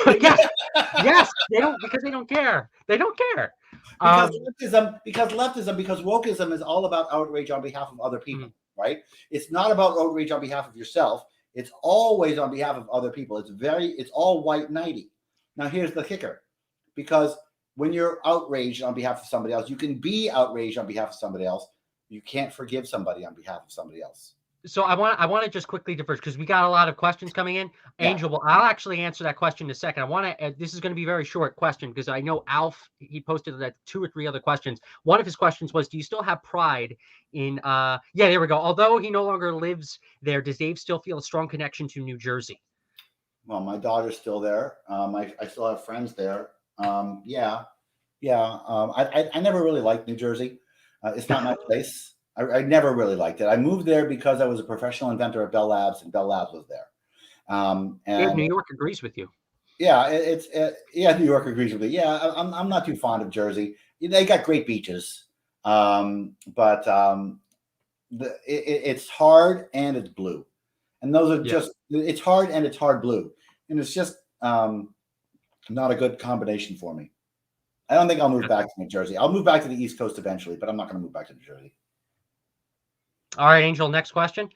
Yes, they don't, because they don't care. They don't care. Because wokeism is all about outrage on behalf of other people, right? It's not about outrage on behalf of yourself. It's always on behalf of other people. It's all white knighty. Now here's the kicker, because when you're outraged on behalf of somebody else, you can be outraged on behalf of somebody else. You can't forgive somebody on behalf of somebody else. So I want to just quickly diverge because we got a lot of questions coming in. Angel, well, I'll actually answer that question in a second. I want to. This is going to be a very short question because I know Alf, he posted that 2 or 3 other questions. One of his questions was, do you still have pride in? There we go. Although he no longer lives there, does Dave still feel a strong connection to New Jersey? Well, my daughter's still there. I still have friends there. I never really liked New Jersey. It's not my place. I never really liked it. I moved there because I was a professional inventor at Bell Labs, and Bell Labs was there. And New York agrees with you. Yeah, New York agrees with me. Yeah, I'm not too fond of Jersey. They got great beaches, but it's hard and it's blue, and those are just it's hard and it's hard blue, and it's just not a good combination for me. I don't think I'll move back to New Jersey. I'll move back to the East Coast eventually, but I'm not going to move back to New Jersey. All right, Angel, next question.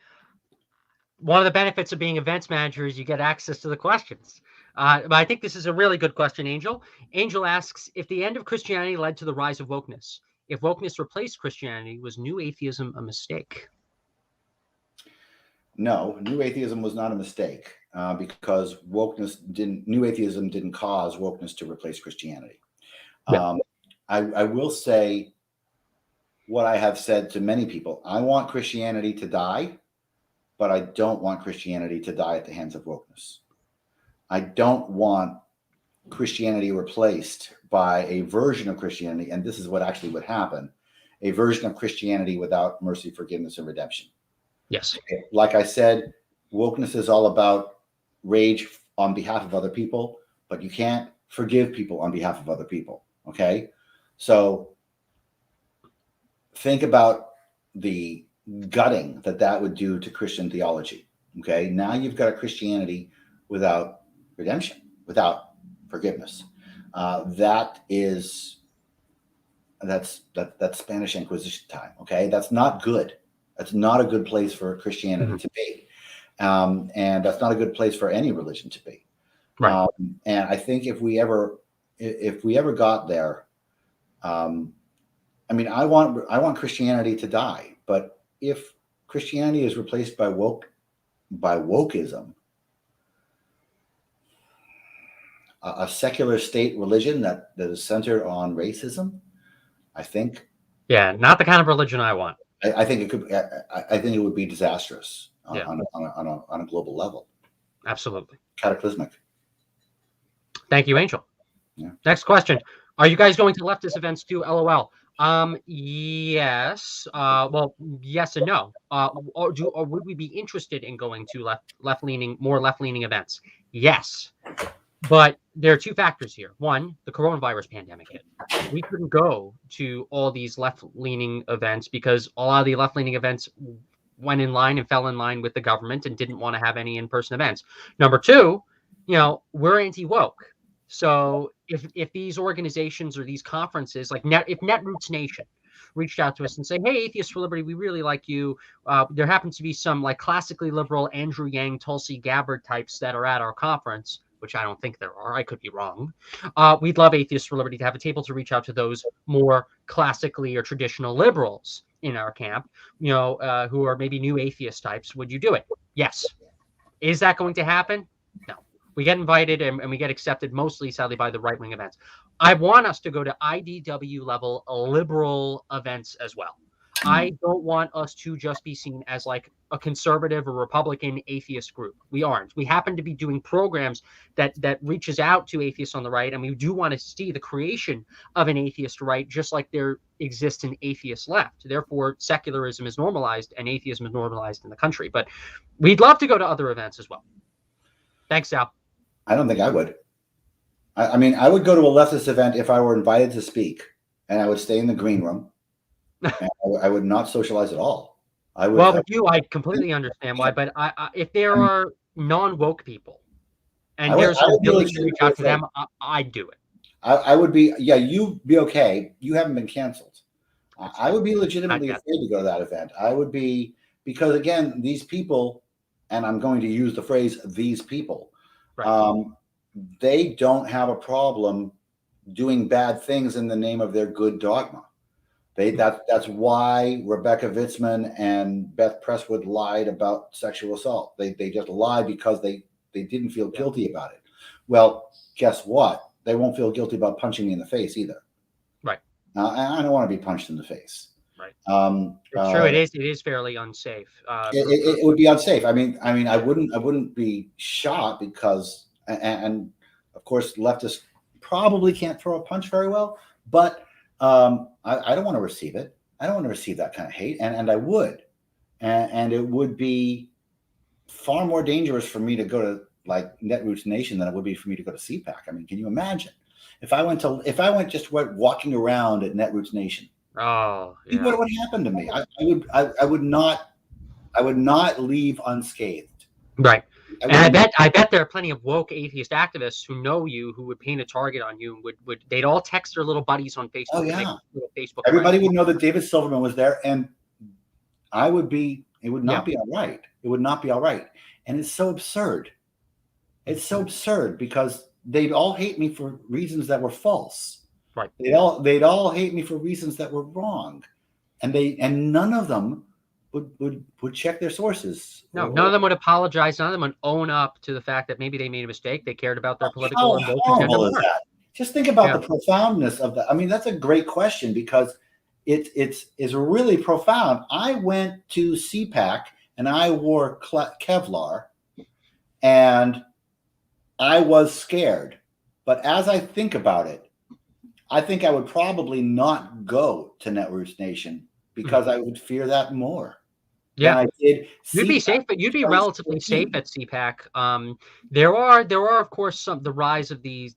One of the benefits of being events manager is you get access to the questions. But I think this is a really good question, Angel. Angel asks, if the end of Christianity led to the rise of wokeness, if wokeness replaced Christianity, was new atheism a mistake? No, new atheism was not a mistake because new atheism didn't cause wokeness to replace Christianity. Yeah. I will say what I have said to many people. I want Christianity to die, but I don't want Christianity to die at the hands of wokeness. I don't want Christianity replaced by a version of Christianity, and this is what actually would happen, a version of Christianity without mercy, forgiveness, and redemption. Yes. Like I said, wokeness is all about rage on behalf of other people, but you can't forgive people on behalf of other people. Okay. So think about the gutting that would do to Christian theology. Okay. Now you've got a Christianity without redemption, without forgiveness. That's Spanish Inquisition time. Okay. That's not good. That's not a good place for Christianity to be. And that's not a good place for any religion to be. Right. And I think if we ever got there, I mean, I want Christianity to die, but if Christianity is replaced by wokeism, a secular state religion that is centered on racism, I think. Yeah, not the kind of religion I want. I think it could. I think it would be disastrous on a global level. Absolutely. Cataclysmic. Thank you, Angel. Yeah. Next question. Are you guys going to leftist events too? LOL. Yes. Well, yes and no. Or would we be interested in going to more left-leaning events? Yes. But there are two factors here. One, the coronavirus pandemic hit. We couldn't go to all these left-leaning events because a lot of the left-leaning events went in line and fell in line with the government and didn't want to have any in-person events. Number two, we're anti-woke. So if these organizations or these conferences, like if Netroots Nation reached out to us and say, hey, Atheists for Liberty, we really like you. There happens to be some like classically liberal Andrew Yang, Tulsi Gabbard types that are at our conference, which I don't think there are. I could be wrong. We'd love Atheists for Liberty to have a table to reach out to those more classically or traditional liberals in our camp, who are maybe new atheist types. Would you do it? Yes. Is that going to happen? No. We get invited and we get accepted mostly, sadly, by the right-wing events. I want us to go to IDW level liberal events as well. I don't want us to just be seen as like a conservative or Republican atheist group. We aren't. We happen to be doing programs that reaches out to atheists on the right, and we do want to see the creation of an atheist right, just like there exists an atheist left. Therefore, secularism is normalized and atheism is normalized in the country. But we'd love to go to other events as well. Thanks, Sal. I don't think I would. I mean, I would go to a leftist event if I were invited to speak, and I would stay in the green room. And I would not socialize at all. I completely understand why, but if there are non-woke people and there's an ability to reach out to them, I'd do it. I would be, you'd be okay. You haven't been canceled. I would be legitimately afraid to go to that event. I would be, because again, these people, and I'm going to use the phrase "these people," right. They don't have a problem doing bad things in the name of their good dogma. That's why Rebecca Vitzman and Beth Presswood lied about sexual assault. They just lied because they didn't feel guilty about it. Well, guess what? They won't feel guilty about punching me in the face either. Right. I don't want to be punched in the face. Right. It's true. It is fairly unsafe. It would be unsafe. I mean, I wouldn't be shot because, and of course, leftists probably can't throw a punch very well, but I don't want to receive it. I don't want to receive that kind of hate, and I would, and it would be far more dangerous for me to go to like Netroots Nation than it would be for me to go to CPAC. I mean, can you imagine if I went walking around at Netroots Nation? Oh, yeah. What would happen to me? I would not leave unscathed. Right. And I bet there are plenty of woke atheist activists who know you, who would paint a target on you, and they'd all text their little buddies on Facebook. Oh yeah. Facebook Everybody would know that David Silverman was there, and it would not be all right. It would not be all right. And it's so absurd. It's so absurd because they'd all hate me for reasons that were false. Right. They'd all hate me for reasons that were wrong. And none of them would check their sources. No, none of them would apologize. None of them would own up to the fact that maybe they made a mistake. They cared about their political and woke agenda more. Just think about the profoundness of that. I mean, that's a great question because it's really profound. I went to CPAC and I wore Kevlar and I was scared. But as I think about it, I think I would probably not go to Netroots Nation because I would fear that more than I did. You'd be safe, but you'd be relatively safe at CPAC. There are of course the rise of these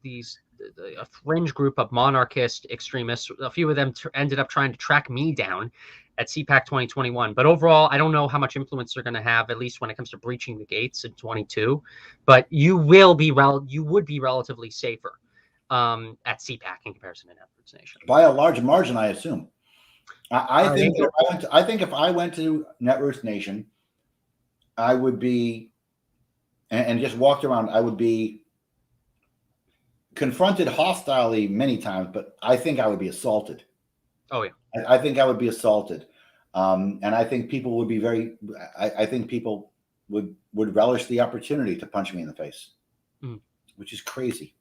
a fringe group of monarchist extremists. A few of them ended up trying to track me down at CPAC 2021. But overall, I don't know how much influence they're going to have, at least when it comes to breaching the gates in 22. But you would be relatively safer at CPAC in comparison to Netroots Nation by a large margin, I assume. I think if I went to Netroots Nation, I would be, and just walked around, I would be confronted hostilely many times, but I think I would be assaulted. Oh yeah, I think I would be assaulted, and I think people would be I think people would relish the opportunity to punch me in the face, which is crazy.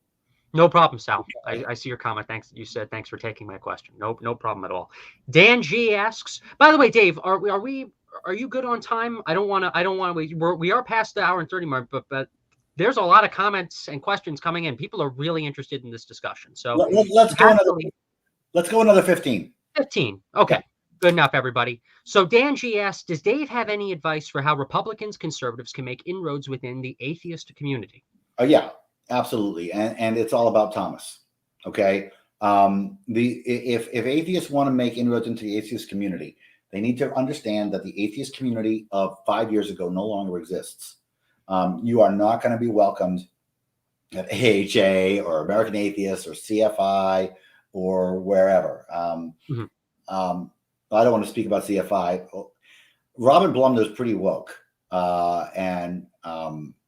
No problem, Sal. I see your comment. Thanks. You said thanks for taking my question. No problem at all. Dan G asks. By the way, Dave, are you good on time? I don't want to. We are past the hour and 30 mark, but there's a lot of comments and questions coming in. People are really interested in this discussion. So let's go another 15. 15. Okay. Yeah. Good enough, everybody. So Dan G asks, does Dave have any advice for how Republicans, conservatives can make inroads within the atheist community? Yeah. Absolutely, and it's all about Thomas. Okay, if atheists want to make inroads into the atheist community, they need to understand that the atheist community of 5 years ago no longer exists. You are not going to be welcomed at AHA or American Atheists or CFI or wherever. I don't want to speak about CFI. Robin Blumner is pretty woke, and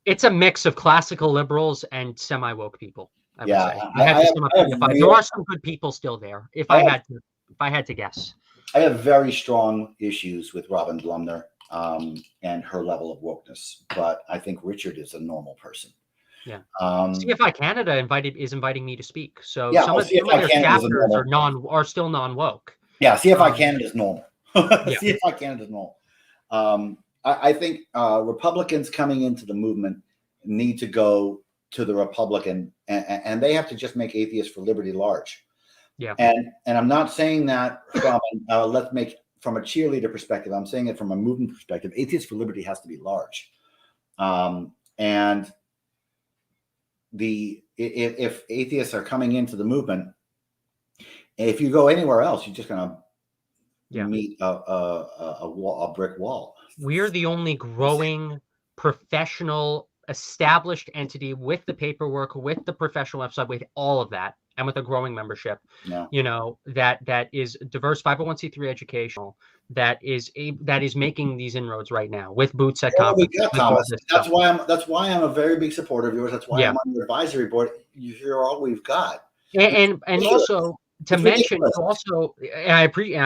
it's a mix of classical liberals and semi-woke people. There are some good people still there. If I had to guess, I have very strong issues with Robin Blumner and her level of wokeness, but I think Richard is a normal person. Yeah. CFI Canada is inviting me to speak. So some of their chapters are still non-woke. Yeah, CFI Canada is normal. CFI Canada is normal. I think Republicans coming into the movement need to go to the Republican, and they have to just make Atheists for Liberty large. Yeah. And I'm not saying that from a cheerleader perspective. I'm saying it from a movement perspective. Atheists for Liberty has to be large. And if atheists are coming into the movement, if you go anywhere else, you're just going to meet a brick wall. We're the only growing professional established entity with the paperwork, with the professional website, with all of that, and with a growing membership. That is diverse 501c3 educational, that is making these inroads right now with boots at conferences. That's why I'm a very big supporter of yours. That's why I'm on your advisory board. You're all we've got. And also to mention also, and I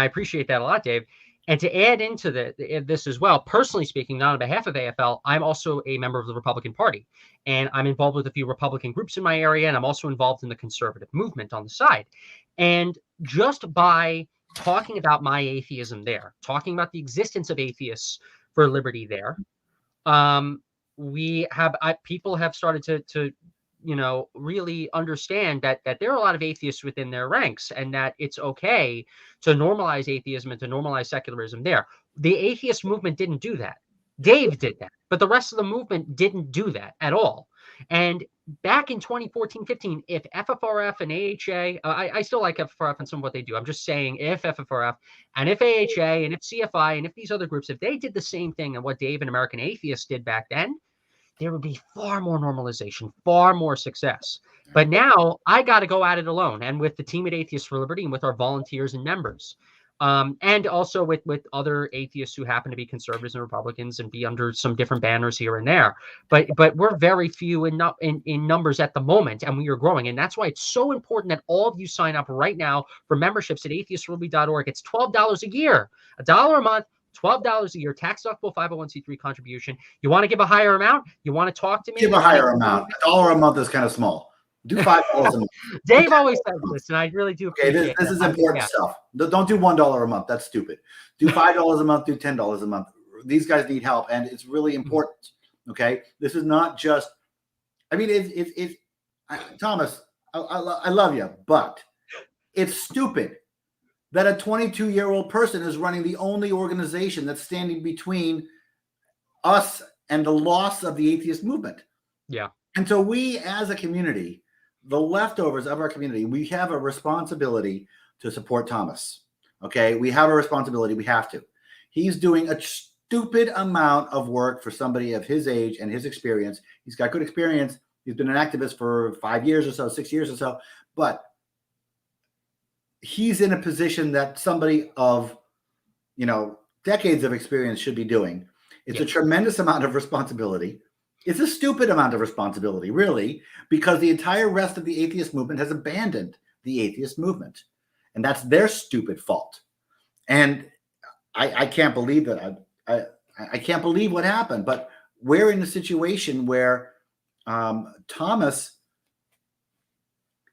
appreciate that a lot, Dave. And to add into this as well, personally speaking, not on behalf of AFL, I'm also a member of the Republican Party, and I'm involved with a few Republican groups in my area, and I'm also involved in the conservative movement on the side. And just by talking about my atheism there, talking about the existence of Atheists for Liberty there, people have started to really understand that there are a lot of atheists within their ranks, and that it's okay to normalize atheism and to normalize secularism there. The atheist movement didn't do that. Dave did that, but the rest of the movement didn't do that at all. And back in 2014-15, if FFRF and AHA, I still like FFRF and some of what they do. I'm just saying, if FFRF and if AHA and if CFI and if these other groups, if they did the same thing and what Dave and American Atheists did back then, there would be far more normalization, far more success. But now I got to go at it alone, and with the team at Atheists for Liberty and with our volunteers and members, and also with other atheists who happen to be conservatives and Republicans and be under some different banners here and there. But we're very few in numbers at the moment, and we are growing. And that's why it's so important that all of you sign up right now for memberships at atheistforliberty.org. It's $12 a year, $1 a month. $12 a year, tax-deductible 501c3 contribution. You want to give a higher amount? You want to talk to me? Give a higher amount. $1 a month is kind of small. Do $5 a month. Dave always says this, and I really do appreciate this is important stuff. Don't do $1 a month. That's stupid. Do $5 a month. Do $10 a month. These guys need help, and it's really important. Okay, this is not just. I mean, Thomas, I love you, but It's stupid that a 22-year-old person is running the only organization that's standing between us and the loss of the atheist movement. Yeah. And so we as a community, the leftovers of our community, we have a responsibility to support Thomas. Okay. We have a responsibility. We have to. He's doing a stupid amount of work for somebody of his age and his experience. He's got good experience. He's been an activist for 5 years or so, 6 years or so, but he's in a position that somebody of, decades of experience should be doing. It's a tremendous amount of responsibility. It's a stupid amount of responsibility, really, because the entire rest of the atheist movement has abandoned the atheist movement. And that's their stupid fault. And I can't believe that. I can't believe what happened. But we're in a situation where Thomas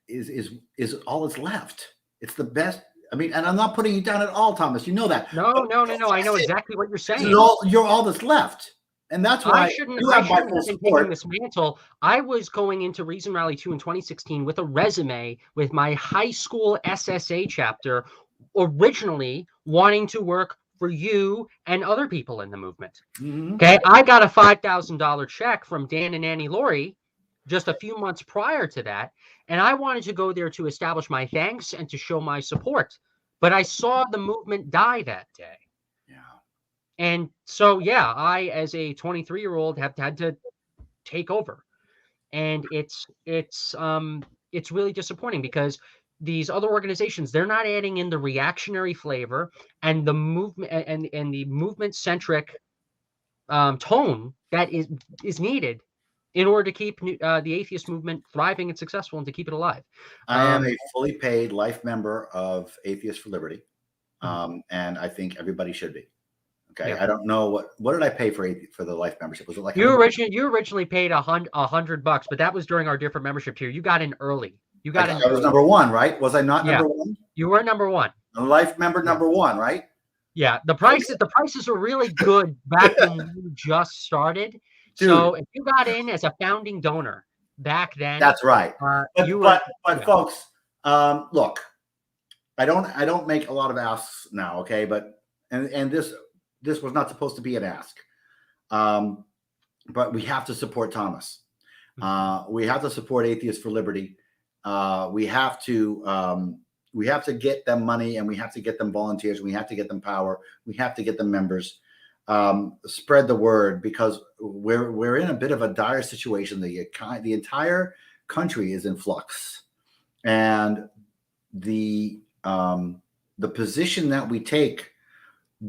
is all that's left. It's the best. I mean, and I'm not putting you down at all, Thomas. You know that. No. I know exactly what you're saying. You're all that's left. And that's why I shouldn't have been taking this mantle. I was going into Reason Rally 2 in 2016 with a resume with my high school SSA chapter, originally wanting to work for you and other people in the movement. Mm-hmm. Okay, I got a $5,000 check from Dan and Annie Laurie just a few months prior to that, and I wanted to go there to establish my thanks and to show my support. But I saw the movement die that day. Yeah. And so, I, as a 23-year-old, have had to take over. And it's really disappointing because these other organizations, they're not adding in the reactionary flavor and the movement and the movement-centric tone that is needed in order to keep the atheist movement thriving and successful and to keep it alive. I am a fully paid life member of Atheists for Liberty, and I think everybody should be. Okay, I don't know what did I pay for the life membership? Was it like you originally paid $100, but that was during our different membership tier. You got in early. You got in. I was number one, right? Was I not number one? You were number one. A life member number one, right? Yeah, the prices were really good back when you just started. Dude. So if you got in as a founding donor back then, that's right. But folks, look, I don't make a lot of asks now, okay? But and this was not supposed to be an ask, but we have to support Thomas. We have to support Atheists for Liberty. We have to get them money, and we have to get them volunteers. And we have to get them power. We have to get them members. Spread the word, because we're in a bit of a dire situation. The entire country is in flux, and the position that we take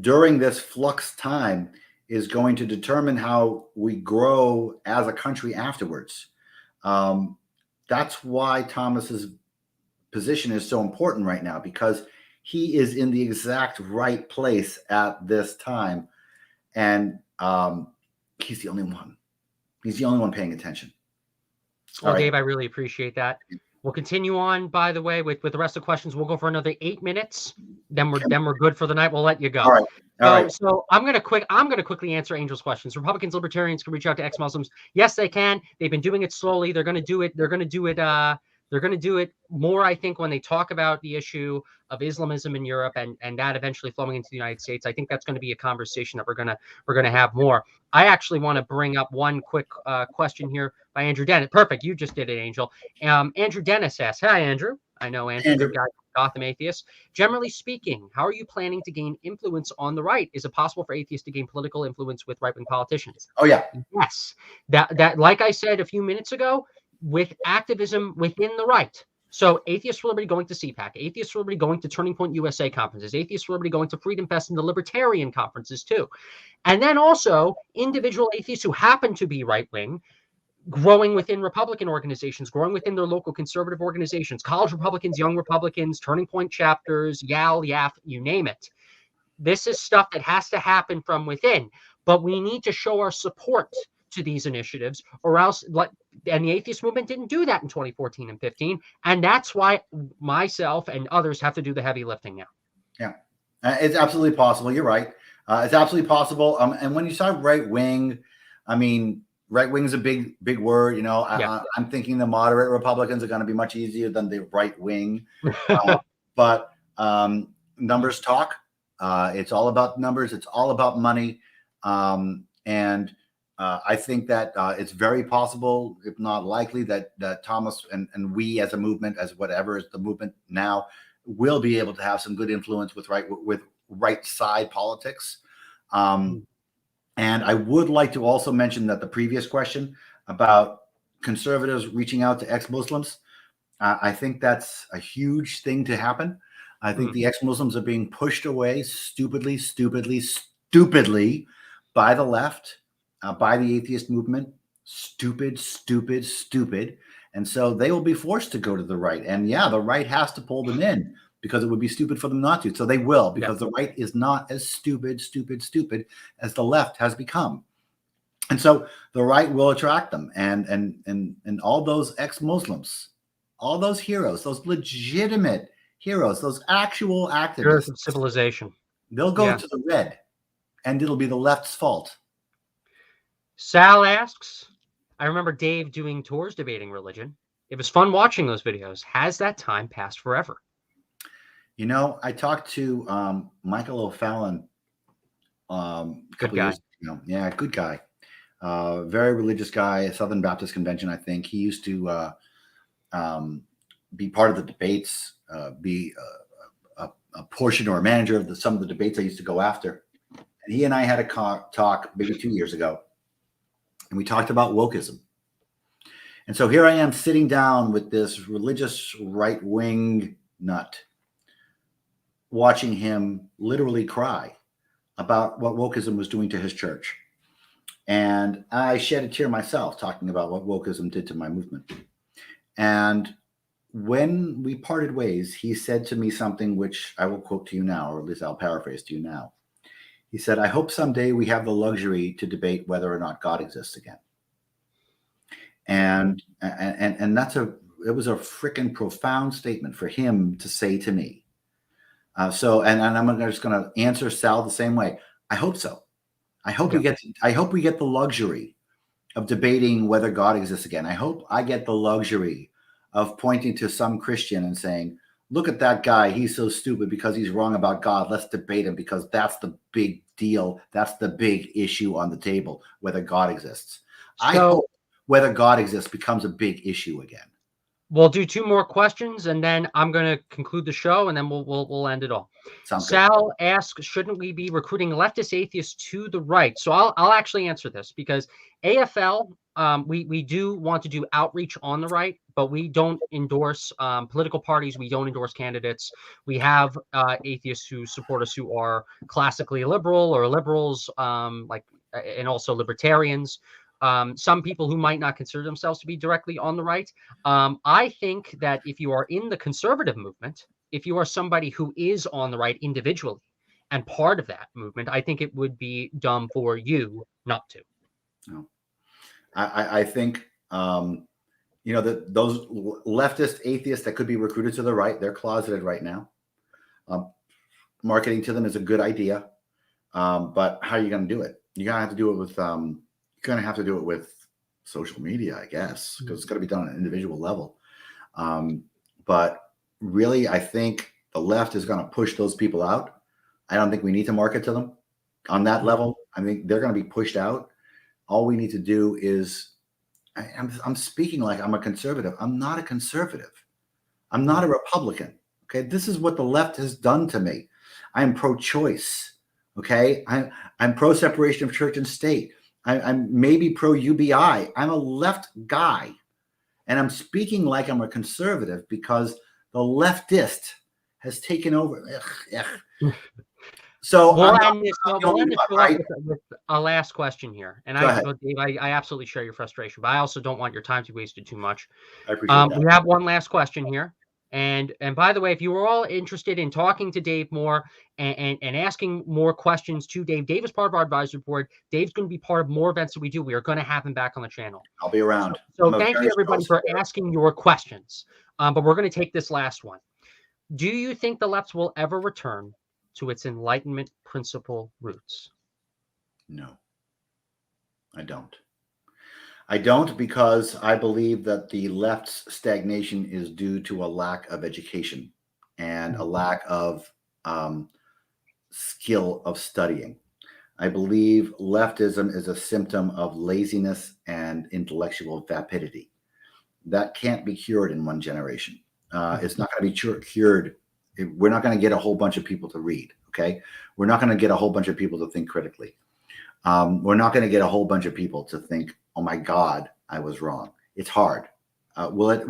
during this flux time is going to determine how we grow as a country afterwards. That's why Thomas's position is so important right now, because he is in the exact right place at this time. And he's the only one. He's the only one paying attention. Well, Dave, I really appreciate that. We'll continue on, by the way, with the rest of the questions. We'll go for another 8 minutes. Then we're good for the night. We'll let you go. All right. So I'm gonna quickly answer Angel's questions. Republicans, libertarians can reach out to ex-Muslims. Yes, they can. They've been doing it slowly. They're gonna do it. They're gonna do it more, I think, when they talk about the issue of Islamism in Europe and that eventually flowing into the United States. I think that's going to be a conversation that we're gonna have more. I actually want to bring up one quick question here by Andrew Dennis. Perfect, you just did it, Angel. Andrew Dennis asks, "Hi, Andrew. I know Andrew, good guy, Gotham Atheist. Generally speaking, how are you planning to gain influence on the right? Is it possible for atheists to gain political influence with right-wing politicians?" Oh yeah. Yes. That like I said a few minutes ago, with activism within the right. So Atheists for Liberty going to CPAC, Atheists for Liberty going to Turning Point USA conferences, Atheists for Liberty going to Freedom Fest and the Libertarian conferences too. And then also individual atheists who happen to be right-wing, growing within Republican organizations, growing within their local conservative organizations, college Republicans, young Republicans, Turning Point chapters, YAL, YAF, you name it. This is stuff that has to happen from within, but we need to show our support to these initiatives, or else, and the atheist movement didn't do that in 2014 and 15, and that's why myself and others have to do the heavy lifting now. Yeah, it's absolutely possible. You're right. It's absolutely possible. And when you say right wing, I mean, right wing is a big word. I'm thinking the moderate Republicans are going to be much easier than the right wing. But numbers talk. It's all about numbers. It's all about money. And I think that it's very possible, if not likely, that Thomas and we as a movement, as whatever is the movement now, will be able to have some good influence with right side politics. And I would like to also mention that the previous question about conservatives reaching out to ex-Muslims, I think that's a huge thing to happen. I think the ex-Muslims are being pushed away stupidly by the left, by the atheist movement. Stupid. And so they will be forced to go to the right. And yeah, the right has to pull them in, because it would be stupid for them not to. So they will, because the right is not as stupid as the left has become. And so the right will attract them. And all those ex-Muslims, all those heroes, those legitimate heroes, those actual activists, Heroes of civilization, they'll go to the red, and it'll be the left's fault. Sal asks, I remember Dave doing tours debating religion. It was fun watching those videos. Has that time passed forever? You know, I talked to Michael O'Fallon a couple years ago. Yeah, good guy. Very religious guy, a Southern Baptist Convention, I think. He used to be part of the debates, be a portion or a manager of some of the debates I used to go after. And he and I had a talk maybe 2 years ago, and we talked about wokeism. And so here I am sitting down with this religious right-wing nut, watching him literally cry about what wokeism was doing to his church. And I shed a tear myself talking about what wokeism did to my movement. And when we parted ways, he said to me something which I will quote to you now, or at least I'll paraphrase to you now. He said, I hope someday we have the luxury to debate whether or not God exists again. And it was a freaking profound statement for him to say to me. And I'm just going to answer Sal the same way. I hope so. I hope we get the luxury of debating whether God exists again. I hope I get the luxury of pointing to some Christian and saying, look at that guy. He's so stupid because he's wrong about God. Let's debate him, because that's the big deal. That's the big issue on the table, whether God exists. I hope whether God exists becomes a big issue again. We'll do 2 more questions, and then I'm going to conclude the show, and then we'll end it all. Sal asks, shouldn't we be recruiting leftist atheists to the right? So I'll actually answer this, because AFL, we do want to do outreach on the right, but we don't endorse political parties. We don't endorse candidates. We have atheists who support us who are classically liberal or liberals, and also libertarians. Some people who might not consider themselves to be directly on the right. I think that if you are in the conservative movement, if you are somebody who is on the right individually and part of that movement, I think it would be dumb for you not to. No. I think, those leftist atheists that could be recruited to the right, they're closeted right now. Marketing to them is a good idea. But how are you going to do it? You're going to have to do it with... You're going to have to do it with social media, I guess, because it's got to be done on an individual level. But really, I think the left is going to push those people out. I don't think we need to market to them on that level. I think they're going to be pushed out. All we need to do is, I'm speaking like I'm a conservative. I'm not a conservative. I'm not a Republican. Okay, this is what the left has done to me. I am pro-choice. Okay, I'm pro-separation of church and state. I'm maybe pro-UBI. I'm a left guy, and I'm speaking like I'm a conservative because the leftist has taken over. So we'll end this with a last question here. And Dave, I absolutely share your frustration, but I also don't want your time to be wasted too much. I appreciate that. We have one last question here. And by the way, if you were all interested in talking to Dave more and asking more questions to Dave is part of our advisory board. Dave's going to be part of more events that we do. We are going to have him back on the channel. I'll be around. So thank you, everybody, for asking your questions. But we're going to take this last one. Do you think the left will ever return to its Enlightenment principle roots? No, I don't. I don't, because I believe that the left's stagnation is due to a lack of education and a lack of skill of studying. I believe leftism is a symptom of laziness and intellectual vapidity. That can't be cured in one generation. It's not going to be cured. We're not going to get a whole bunch of people to read. Okay. We're not going to get a whole bunch of people to think critically. We're not going to get a whole bunch of people to think, oh my God, I was wrong. It's hard. Will it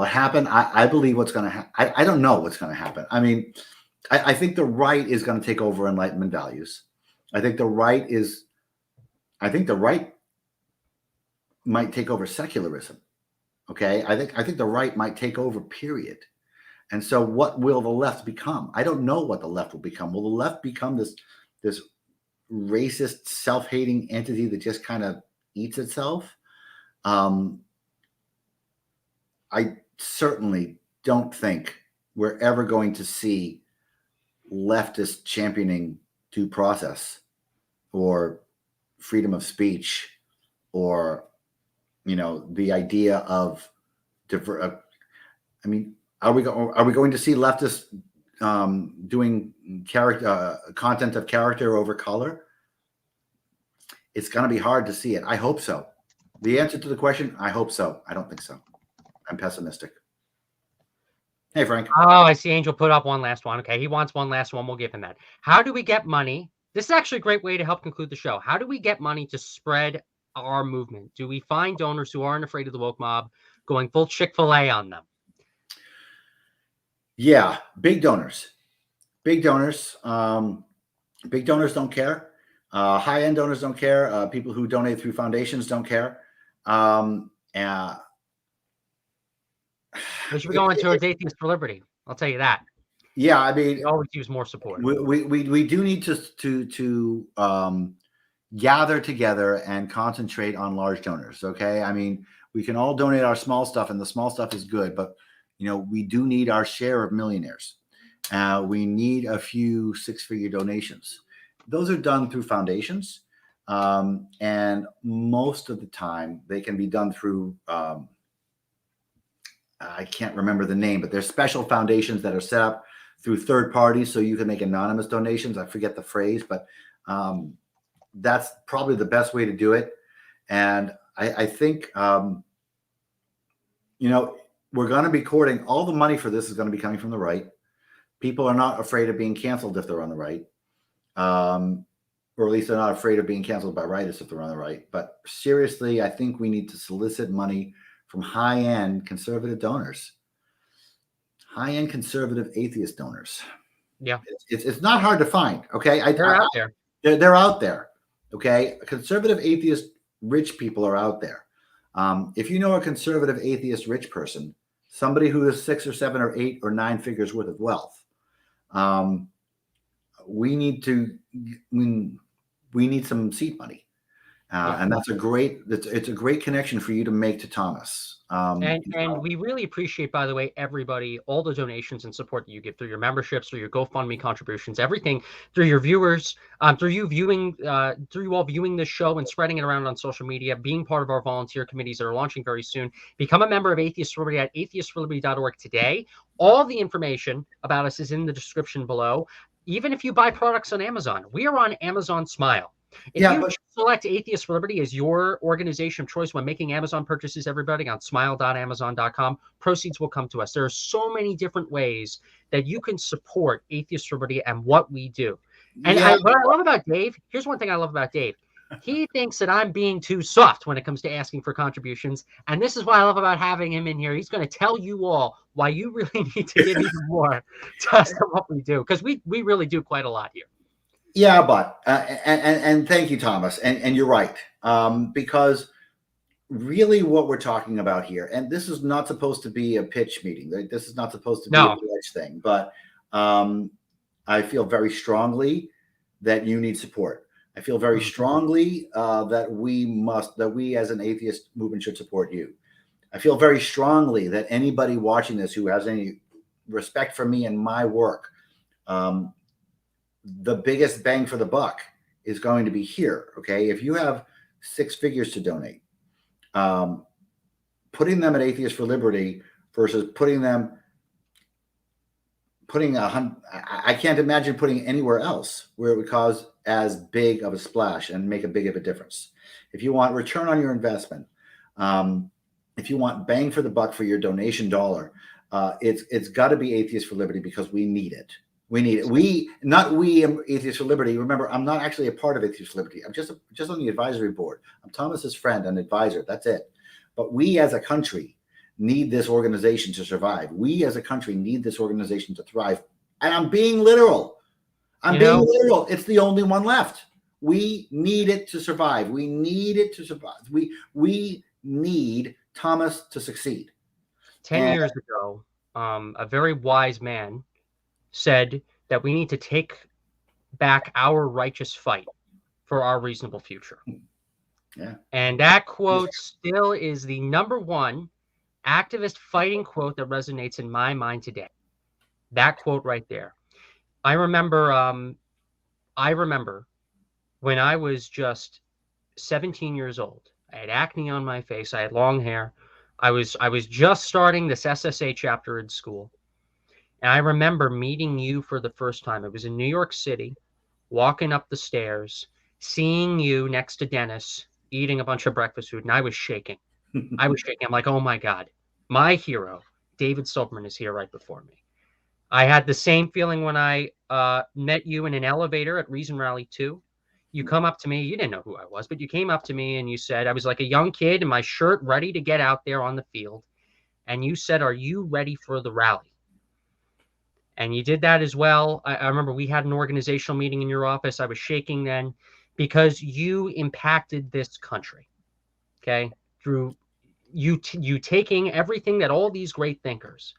happen? I believe what's going to happen. I don't know what's going to happen. I mean, I think the right is going to take over Enlightenment values. I think the right might take over secularism. Okay. I think the right might take over, period. And so what will the left become? I don't know what the left will become. Will the left become this racist, self-hating entity that just kind of eats itself? I certainly don't think we're ever going to see leftists championing due process or freedom of speech or, the idea of are we going to see leftists doing content of character over color? It's going to be hard to see it. I hope so. The answer to the question, I hope so. I don't think so. I'm pessimistic. Hey, Frank. Oh, I see Angel put up one last one. Okay, he wants one last one. We'll give him that. How do we get money? This is actually a great way to help conclude the show. How do we get money to spread our movement? Do we find donors who aren't afraid of the woke mob going full Chick-fil-A on them? Yeah, big donors. Big donors don't care. High-end donors don't care. People who donate through foundations don't care. We should be going towards Atheists for Liberty. I'll tell you that. Yeah, I mean, we always use more support. We do need to gather together and concentrate on large donors. Okay, I mean, we can all donate our small stuff, and the small stuff is good, but we do need our share of millionaires. We need a few six-figure donations. Those are done through foundations, and most of the time they can be done through. I can't remember the name, but there's special foundations that are set up through third parties, so you can make anonymous donations. I forget the phrase, but that's probably the best way to do it. And I think, we're going to be courting. All the money for this is going to be coming from the right. People are not afraid of being canceled if they're on the right, or at least they're not afraid of being canceled by rightists if they're on the right. But seriously, I think we need to solicit money from high-end conservative donors, high-end conservative atheist donors. Yeah, it's not hard to find. Okay, they're out there. They're out there. Okay, conservative atheist rich people are out there. If you know a conservative atheist rich person, somebody who has 6 or 7 or 8 or 9 figures worth of wealth, we need some seed money. And it's a great connection for you to make to Thomas. And we really appreciate, by the way, everybody, all the donations and support that you give through your memberships, through your GoFundMe contributions, everything, through your viewers, through you all viewing this show and spreading it around on social media, being part of our volunteer committees that are launching very soon. Become a member of Atheist for Liberty at atheistforliberty.org today. All the information about us is in the description below. Even if you buy products on Amazon, we are on Amazon Smile. If you select Atheist for Liberty as your organization of choice when making Amazon purchases, everybody, on smile.amazon.com, proceeds will come to us. There are so many different ways that you can support Atheist for Liberty and what we do. And what I love about Dave, here's one thing I love about Dave. He thinks that I'm being too soft when it comes to asking for contributions. And this is what I love about having him in here. He's going to tell you all why you really need to give even more to us than what we do, because we really do quite a lot here. Yeah, but and thank you, Thomas. And you're right, because really what we're talking about here, and this is not supposed to be a pitch meeting. This is not supposed to be a pitch thing, but I feel very strongly that you need support. I feel very strongly that we as an atheist movement should support you. I feel very strongly that anybody watching this who has any respect for me and my work, the biggest bang for the buck is going to be here. Okay. If you have 6 figures to donate, putting them at Atheist for Liberty versus putting them putting I can't imagine putting it anywhere else where it would cause as big of a splash and make a big of a difference. If you want return on your investment, if you want bang for the buck for your donation dollar, it's got to be Atheists for Liberty, because we need it. We need it. We Atheists for Liberty. Remember, I'm not actually a part of Atheists for Liberty. I'm just on the advisory board. I'm Thomas's friend and advisor. That's it. But we as a country need this organization to survive. We as a country need this organization to thrive. And I'm being literal. I'm being literal. It's the only one left. We need it to survive. We need it to survive. We need Thomas to succeed. 10 years ago, a very wise man said that we need to take back our righteous fight for our reasonable future. Yeah. And that quote still is the -- activist fighting quote that resonates in my mind today. That quote right there. I remember when I was just 17 years old. I had acne on my face. I had long hair. I was just starting this SSA chapter in school. And I remember meeting you for the first time. It was in New York City, walking up the stairs, seeing you next to Dennis, eating a bunch of breakfast food, and I was shaking. I was shaking. I'm like, oh my God, my hero, David Silverman, is here right before me. I had the same feeling when I met you in an elevator at Reason Rally 2. You come up to me. You didn't know who I was, but you came up to me and you said, I was like a young kid in my shirt, ready to get out there on the field. And you said, are you ready for the rally? And you did that as well. I remember we had an organizational meeting in your office. I was shaking then, because you impacted this country, okay, through you taking everything that all these great thinkers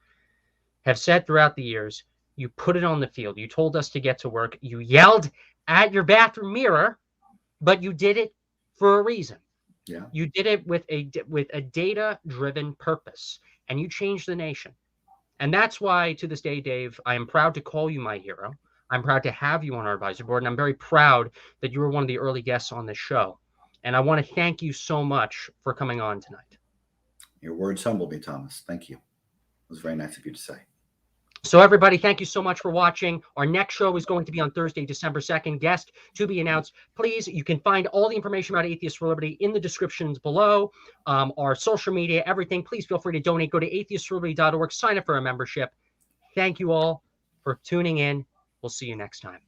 have said throughout the years. You put it on the field. You told us to get to work. You yelled at your bathroom mirror, but you did it for a reason. Yeah. You did it with a data-driven purpose, and you changed the nation. And that's why, to this day, Dave, I am proud to call you my hero. I'm proud to have you on our advisory board, and I'm very proud that you were one of the early guests on this show. And I want to thank you so much for coming on tonight. Your words humbled me, Thomas. Thank you. It was very nice of you to say. So everybody, thank you so much for watching. Our next show is going to be on Thursday, December 2nd. Guest to be announced. Please, you can find all the information about Atheists for Liberty in the descriptions below. Our social media, everything. Please feel free to donate. Go to atheistforliberty.org. Sign up for a membership. Thank you all for tuning in. We'll see you next time.